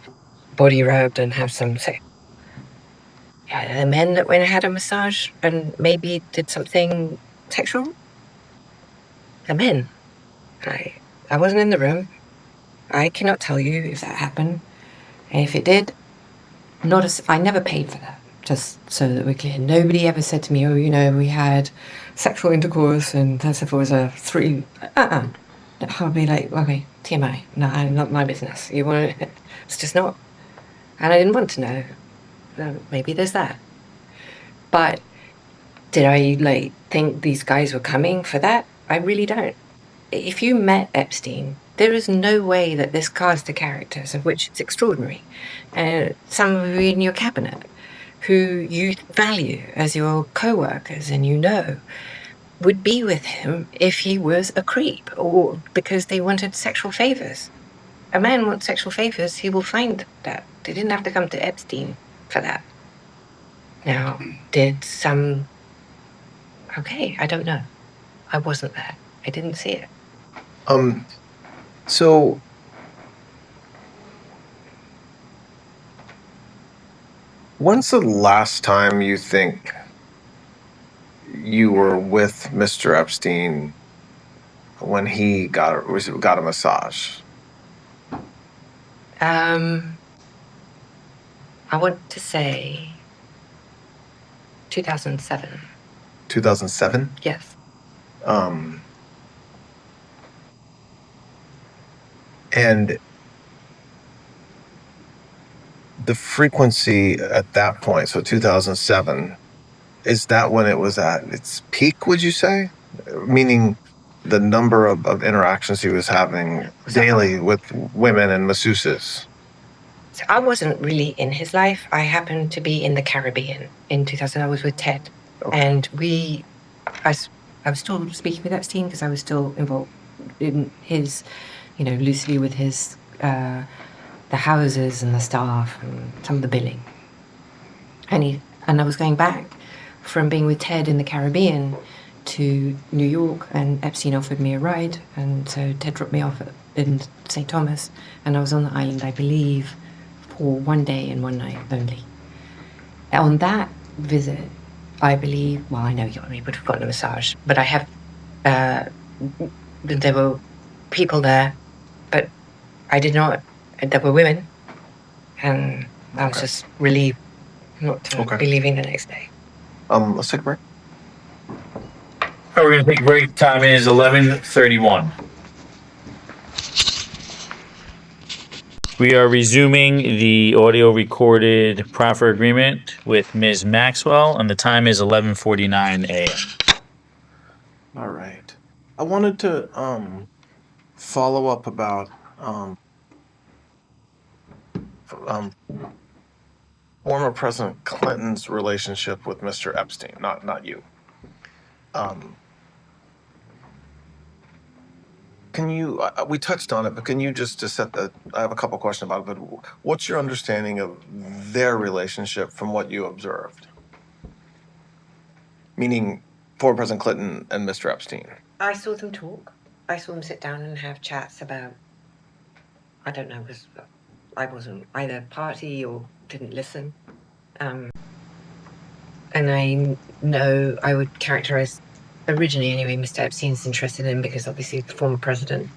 body rubbed and have some sex. Yeah, the men that went and had a massage and maybe did something sexual? The men. I wasn't in the room. I cannot tell you if that happened. And if it did, I never paid for that. Just so that we're clear. Nobody ever said to me, oh, we had sexual intercourse and that's if it was a 3. I'll be like, okay, TMI. No, not my business. You want it? It's just not. And I didn't want to know. Maybe there's that. But did I think these guys were coming for that? I really don't. If you met Epstein, there is no way that this cast of characters, of which it's extraordinary, some of you in your cabinet, who you value as your co-workers and would be with him if he was a creep or because they wanted sexual favors. A man wants sexual favors, he will find that. They didn't have to come to Epstein for that. Now, okay, I don't know. I wasn't there. I didn't see it. So when's the last time you think you were with Mr. Epstein when he got a massage? I want to say 2007. 2007? Yes. And the frequency at that point, so 2007, is that when it was at its peak, would you say? Meaning the number of interactions he was having daily with women and masseuses. So I wasn't really in his life. I happened to be in the Caribbean in 2000. I was with Ted. Okay. And I was still speaking with Epstein because I was still involved in his, loosely with his, the houses and the staff and some of the billing. And I was going back from being with Ted in the Caribbean to New York, and Epstein offered me a ride, and so Ted dropped me off in St. Thomas, and I was on the island, I believe, for 1 day and 1 night only. On that visit, I believe, well, I know you would have gotten a massage, but I have, there were people there, but I did not, there were women, and I was just relieved not to be leaving the next day. Let's take a break. All right, we're going to take a break. Time is 11:31. We are resuming the audio recorded proffer agreement with Ms. Maxwell, and the time is 11:49 a.m. All right. I wanted to follow up about former President Clinton's relationship with Mr. Epstein, not you. Can you? We touched on it, but can you just set the? I have a couple questions about it. But what's your understanding of their relationship from what you observed? Meaning, former President Clinton and Mr. Epstein. I saw them talk. I saw them sit down and have chats about, I don't know, because I wasn't either party or didn't listen. and I know I would characterize, originally anyway, Mr. Epstein's interested in him because obviously the former president.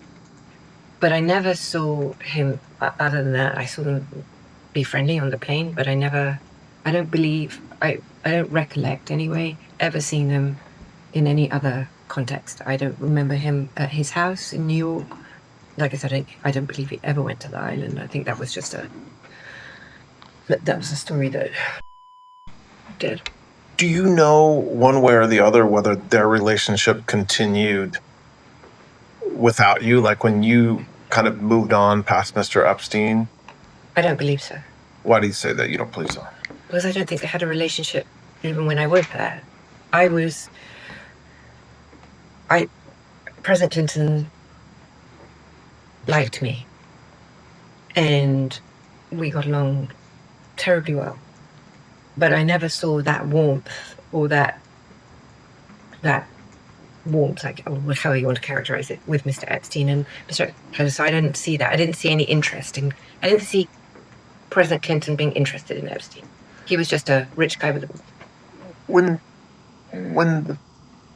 But I never saw him, other than that, I saw them be friendly on the plane, but I don't recollect anyway, ever seeing them in any other context. I don't remember him at his house in New York. Like I said, I don't believe he ever went to the island. I think that was just that was a story that did. Do you know one way or the other whether their relationship continued without you? Like when you kind of moved on past Mr. Epstein? I don't believe so. Why do you say that? You don't believe so? Because I don't think they had a relationship even when I was there. President Clinton liked me. And we got along terribly well. But I never saw that warmth or that warmth, like, or how you want to characterize it, with Mr. Epstein and Mr. So I didn't see that. I didn't see any interest in, I didn't see President Clinton being interested in Epstein. He was just a rich guy with a... When the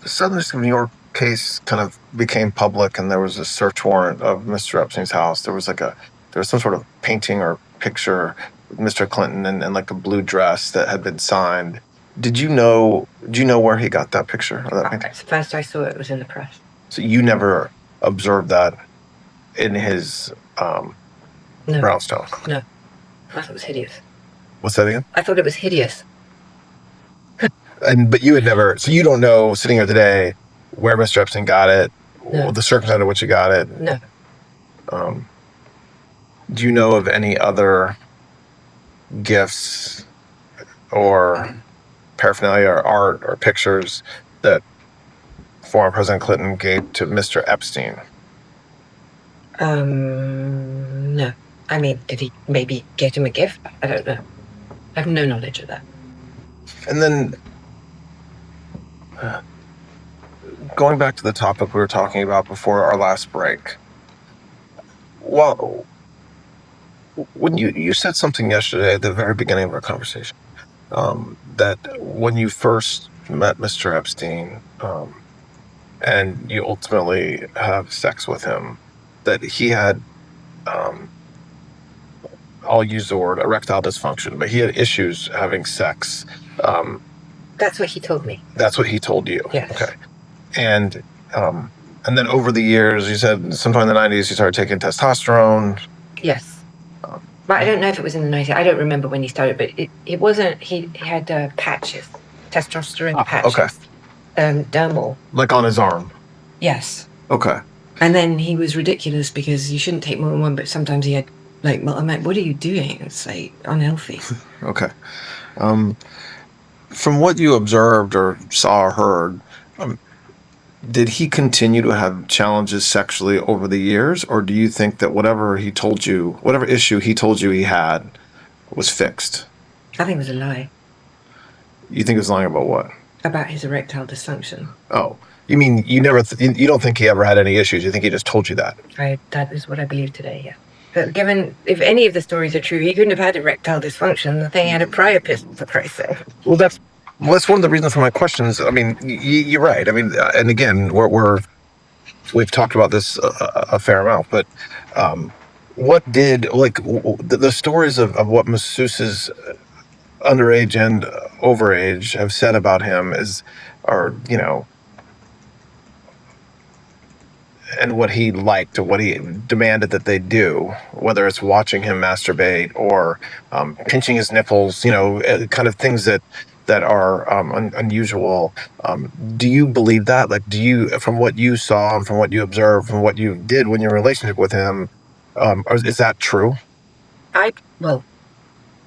Southern District of New York case kind of became public and there was a search warrant of Mr. Epstein's house, there was some sort of painting or picture with Mr. Clinton in like a blue dress that had been signed. Do you know where he got that picture or that painting? First I saw it was in the press. So you never observed that in his brownstone? No. I thought it was hideous. What's that again? I thought it was hideous. But you had never, so you don't know, sitting here today, where Mr. Epstein got it, No. or the circumstance in which he got it? No. Do you know of any other gifts or paraphernalia or art or pictures that former President Clinton gave to Mr. Epstein? No. I mean, did he maybe get him a gift? I don't know. I have no knowledge of that. And then, going back to the topic we were talking about before our last break, well, when you said something yesterday at the very beginning of our conversation, that when you first met Mr. Epstein, and you ultimately have sex with him, that he had, I'll use the word erectile dysfunction, but he had issues having sex. That's what he told me. That's what he told you? Yes. Okay. And then over the years, you said sometime in the 90s, you started taking testosterone. Yes. But I don't know if it was in the 90s. I don't remember when he started, but it wasn't, he had patches, testosterone patches. Okay. Dermal. Like on his arm? Yes. Okay. And then he was ridiculous because you shouldn't take more than one, but sometimes he had, like, I'm like, what are you doing? It's like unhealthy. Okay. From what you observed or saw or heard, did he continue to have challenges sexually over the years, or do you think that whatever issue he told you he had was fixed? I think it was a lie. You think he was lying about what? About his erectile dysfunction. Oh, you mean you never? You don't think he ever had any issues? You think he just told you that? That is what I believe today. Yeah. But given, if any of the stories are true, he couldn't have had erectile dysfunction. The thing had a prior pistol, for Christ's sake. Well, that's one of the reasons for my questions. I mean, you're right. I mean, and again, we've talked about this a fair amount, but what did, like, the stories of what masseuses underage and overage have said about him are, you know, and what he liked or what he demanded that they do, whether it's watching him masturbate or pinching his nipples, you know, kind of things that are unusual. Do you believe that? Like, from what you saw and from what you observed, from what you did when your relationship with him, is that true? Well,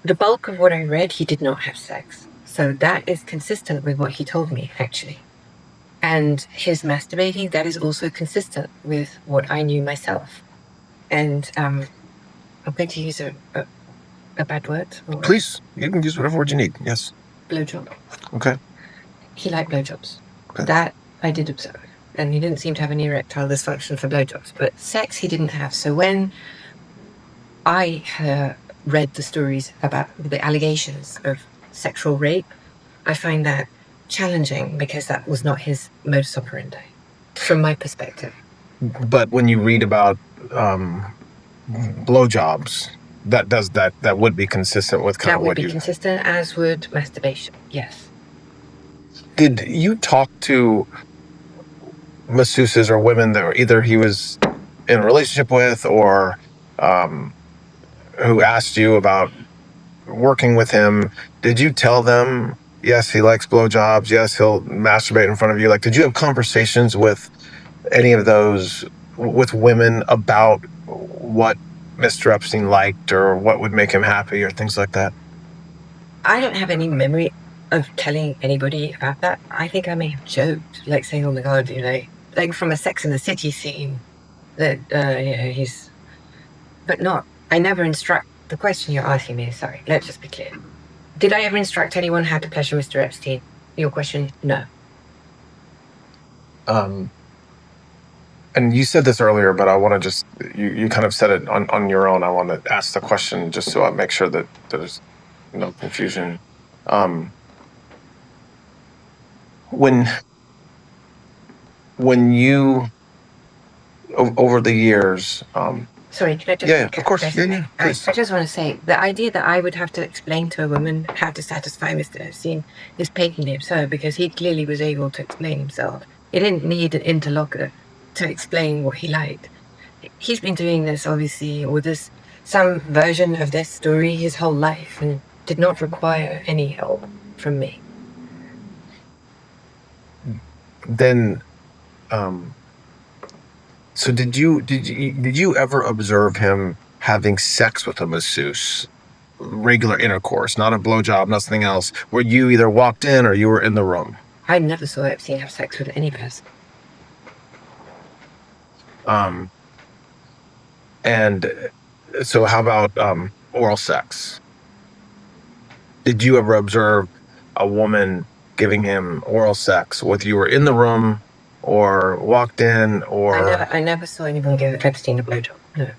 the bulk of what I read, he did not have sex. So that is consistent with what he told me, actually. And his masturbating, that is also consistent with what I knew myself. And I'm going to use a bad word. Please, you can use whatever word you need. Yes. Blowjob. Okay. He liked blowjobs. Okay. That I did observe. And he didn't seem to have any erectile dysfunction for blowjobs. But sex he didn't have. So when I read the stories about the allegations of sexual rape, I find that challenging because that was not his modus operandi, from my perspective. But when you read about blowjobs, that would be consistent with kind That of would what be you consistent, as would masturbation. Yes. did. You talk to masseuses or women that were either he was in a relationship with or who asked you about working with him. Did you tell them, yes, he likes blowjobs, yes, he'll masturbate in front of you? Like, did you have conversations with any of those, with women, about what Mr. Epstein liked or what would make him happy or things like that? I don't have any memory of telling anybody about that. I think I may have joked, like saying, "Oh my God," like from a Sex and the City scene, that he's, but not. I never instruct. The question you're asking me, sorry, let's just be clear. Did I ever instruct anyone how to pleasure Mr. Epstein? Your question, no. And you said this earlier, but I want to just, you kind of said it on your own. I want to ask the question just so I make sure that there's no confusion. When you, over the years, Sorry, can I just... yeah, of course. Yeah, I just want to say, the idea that I would have to explain to a woman how to satisfy Mr. Epstein is patently absurd, because he clearly was able to explain himself. He didn't need an interlocutor to explain what he liked. He's been doing this, obviously, or this, some version of this story his whole life, and did not require any help from me. Then, so did you ever observe him having sex with a masseuse, regular intercourse, not a blowjob, nothing else, where you either walked in or you were in the room? I never saw Epstein have sex with any person. And so how about oral sex? Did you ever observe a woman giving him oral sex, whether you were in the room or walked in, or I never saw anyone give Epstein a blowjob. No.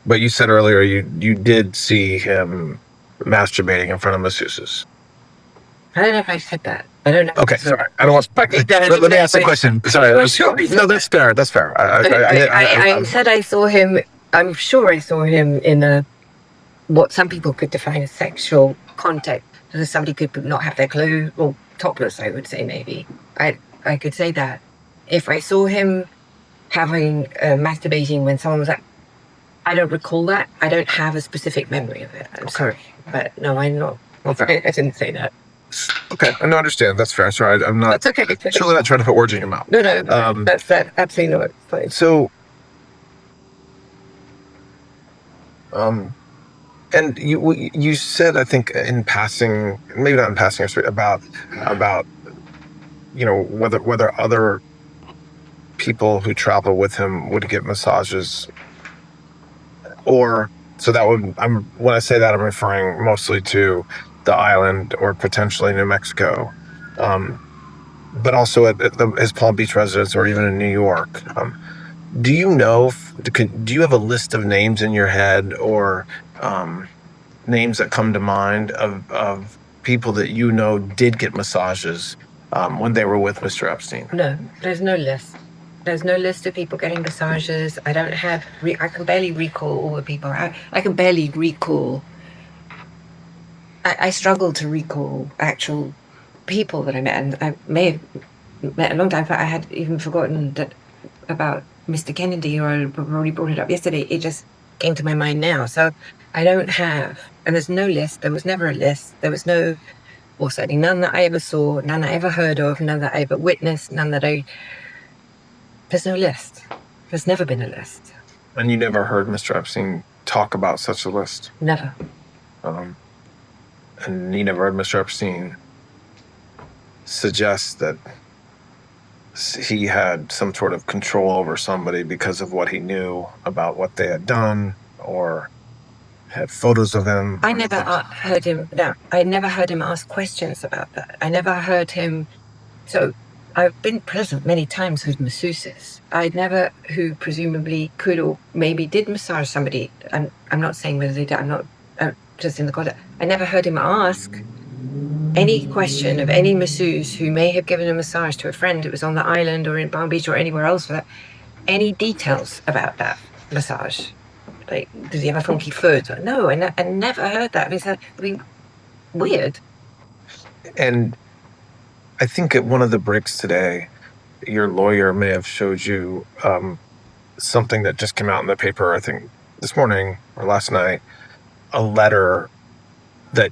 but you said earlier you did see him masturbating in front of masseuses. I don't know if I said that. I don't know. Okay, sorry. I don't want. Let me ask the question. Sorry. No, that's fair. That's fair. I said I saw him. I'm sure I saw him in what some people could define as sexual contact. So somebody could not have their clothes, or topless, I would say, maybe. I could say that. If I saw him having masturbating when someone was like, I don't recall that. I don't have a specific memory of it. I'm sorry, but no, I'm not. Okay. I didn't say that. Okay, I understand. That's fair. Sorry, I'm not. That's okay. Surely not trying to put words in your mouth. No, that's absolutely not. Fine. So, and you said, I think in passing, maybe not in passing, about whether other people who travel with him would get massages, or so that would. When I say that, I'm referring mostly to the island or potentially New Mexico, but also at his Palm Beach residence or even in New York. Do you know? Do you have a list of names in your head, or names that come to mind of people that you know did get massages when they were with Mr. Epstein? No, there's no list. There's no list of people getting massages. I don't have. I can barely recall all the people. I can barely recall. I struggle to recall actual people that I met, and I may have met a long time. But I had even forgotten that about Mr. Kennedy, or I already brought it up yesterday. It just came to my mind now. So I don't have, and there's no list. There was never a list. There was no, or certainly none that I ever saw, none I ever heard of, none that I ever witnessed, none that there's no list. There's never been a list. And you never heard Mr. Epstein talk about such a list? Never. And you never heard Mr. Epstein suggest that he had some sort of control over somebody because of what he knew about what they had done, or had photos of him? I never heard him. No, I never heard him ask questions about that. I never heard him. So I've been present many times with masseuses. Who presumably could or maybe did massage somebody. I'm not saying whether they did. I'm not just in the context. I never heard him ask any question of any masseuse who may have given a massage to a friend who was on the island or in Palm Beach or anywhere else for that, any details about that massage. Like, does he have a funky foot? No, I never heard that. I mean, weird. And I think at one of the breaks today, your lawyer may have showed you something that just came out in the paper, I think this morning or last night, a letter that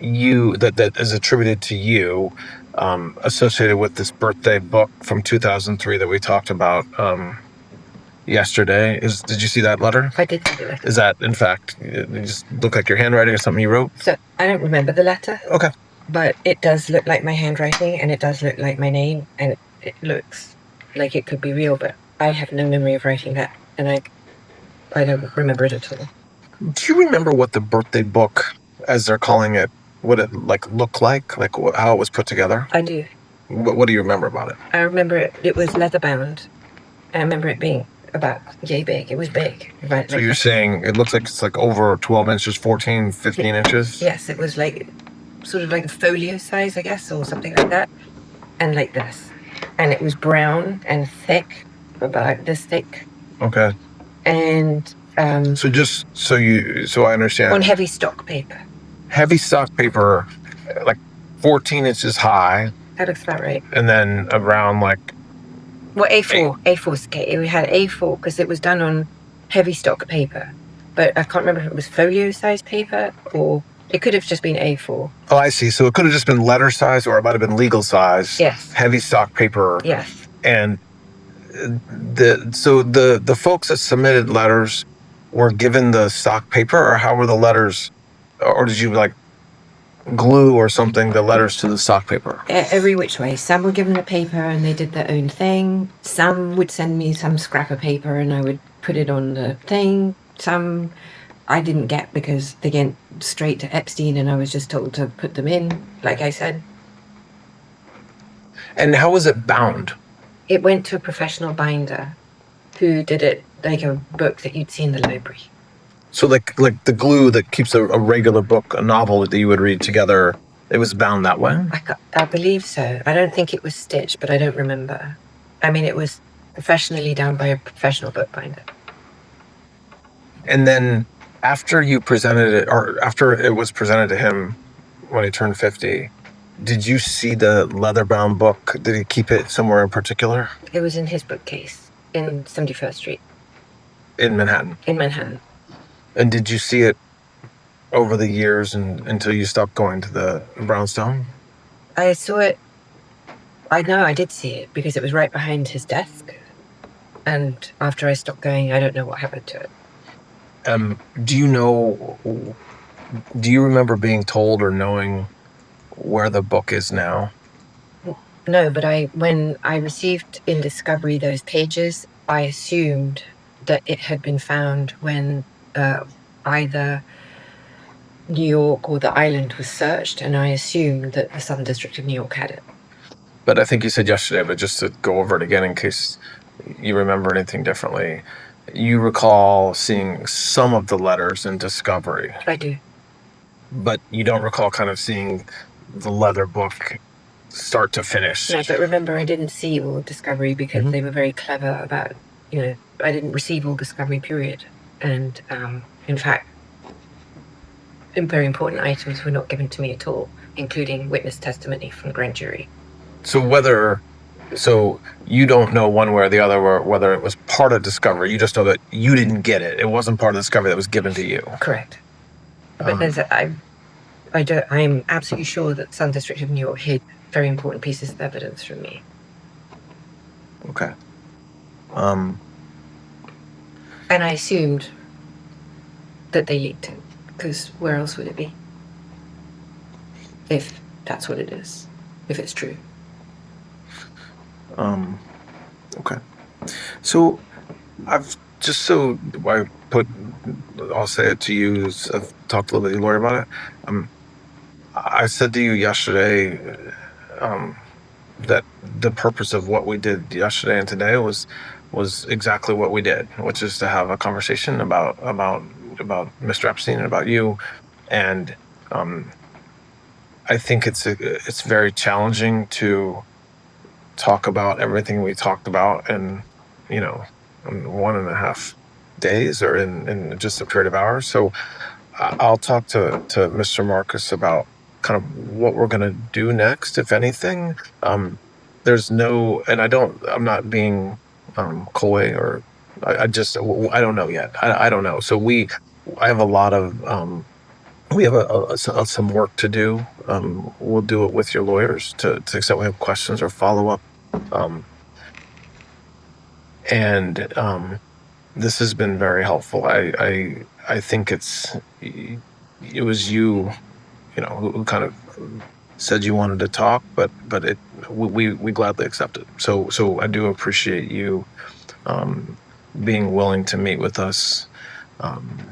that is attributed to you, associated with this birthday book from 2003 that we talked about yesterday. Did you see that letter? I did see the letter. Is that, in fact, it just look like your handwriting or something you wrote? So I don't remember the letter. Okay. But it does look like my handwriting, and it does look like my name, and it looks like it could be real, but I have no memory of writing that, and I don't remember it at all. Do you remember what the birthday book, as they're calling it, what it looked like how it was put together? I do. What do you remember about it? I remember it was leather bound. I remember it being about yay big. It was big. Right? So you're saying it looks like it's like over 12 inches, 14, 15 inches? Yes, it was like sort of like a folio size, I guess, or something like that, and like this. And it was brown and thick, about like this thick. Okay. And so I understand. on heavy stock paper. Heavy stock paper, like 14 inches high. That looks about right. And then around like... Well, A4 scale. We had A4 because it was done on heavy stock paper. But I can't remember if it was folio size paper or it could have just been A4. Oh, I see. So it could have just been letter size, or it might have been legal size. Yes. Heavy stock paper. Yes. And the folks that submitted letters were given the stock paper, or how were the letters, or did you like glue or something the letters to the stock paper? Every which way. Some were given the paper and they did their own thing. Some would send me some scrap of paper and I would put it on the thing. Some I didn't get because they went straight to Epstein and I was just told to put them in, like I said. And how was it bound? It went to a professional binder who did it like a book that you'd see in the library. So like the glue that keeps a regular book, a novel that you would read together, it was bound that way? I believe so. I don't think it was stitched, but I don't remember. I mean, it was professionally done by a professional bookbinder. And then after you presented it, or after it was presented to him when he turned 50, did you see the leather-bound book? Did he keep it somewhere in particular? It was in his bookcase in 71st Street. In Manhattan? In Manhattan. And did you see it over the years until you stopped going to the brownstone? I saw it. I know I did see it because it was right behind his desk. And after I stopped going, I don't know what happened to it. Do you remember being told or knowing where the book is now? No, but when I received in discovery those pages, I assumed that it had been found when either New York or the island was searched, and I assumed that the Southern District of New York had it. But I think you said yesterday, but just to go over it again in case you remember anything differently, you recall seeing some of the letters in discovery. I do. But you don't recall kind of seeing the leather book start to finish. No, but remember, I didn't see all discovery because they were very clever about, I didn't receive all discovery, period. And in fact, very important items were not given to me at all, including witness testimony from the grand jury. So you don't know one way or the other whether it was part of discovery. You just know that you didn't get it. It wasn't part of discovery that was given to you. Correct. But I am absolutely sure that Southern District of New York hid very important pieces of evidence from me. Okay. And I assumed that they leaked it, because where else would it be? If that's what it is, if it's true. Okay. So I'll say it to you, I've talked a little bit to your lawyer about it. I said to you yesterday that the purpose of what we did yesterday and today was exactly what we did, which is to have a conversation about Mr. Epstein and about you. And I think it's very challenging to talk about everything we talked about in, in 1.5 days or in just a period of hours. So I'll talk to Mr. Marcus about kind of what we're going to do next, if anything. There's no, and I'm not being coy or I don't know yet. I don't know. So I have a lot of, we have some work to do. We'll do it with your lawyers to the extent we have questions or follow up. And this has been very helpful. I think it was you, who kind of said you wanted to talk, but we gladly accepted. So I do appreciate you being willing to meet with us,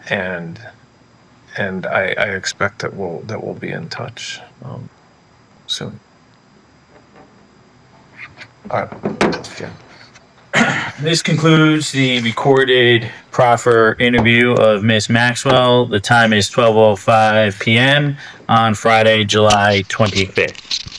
and I expect that we'll be in touch soon. All right. Yeah. This concludes the recorded proffer interview of Miss Maxwell. The time is 12:05 p.m. on Friday, July 25th.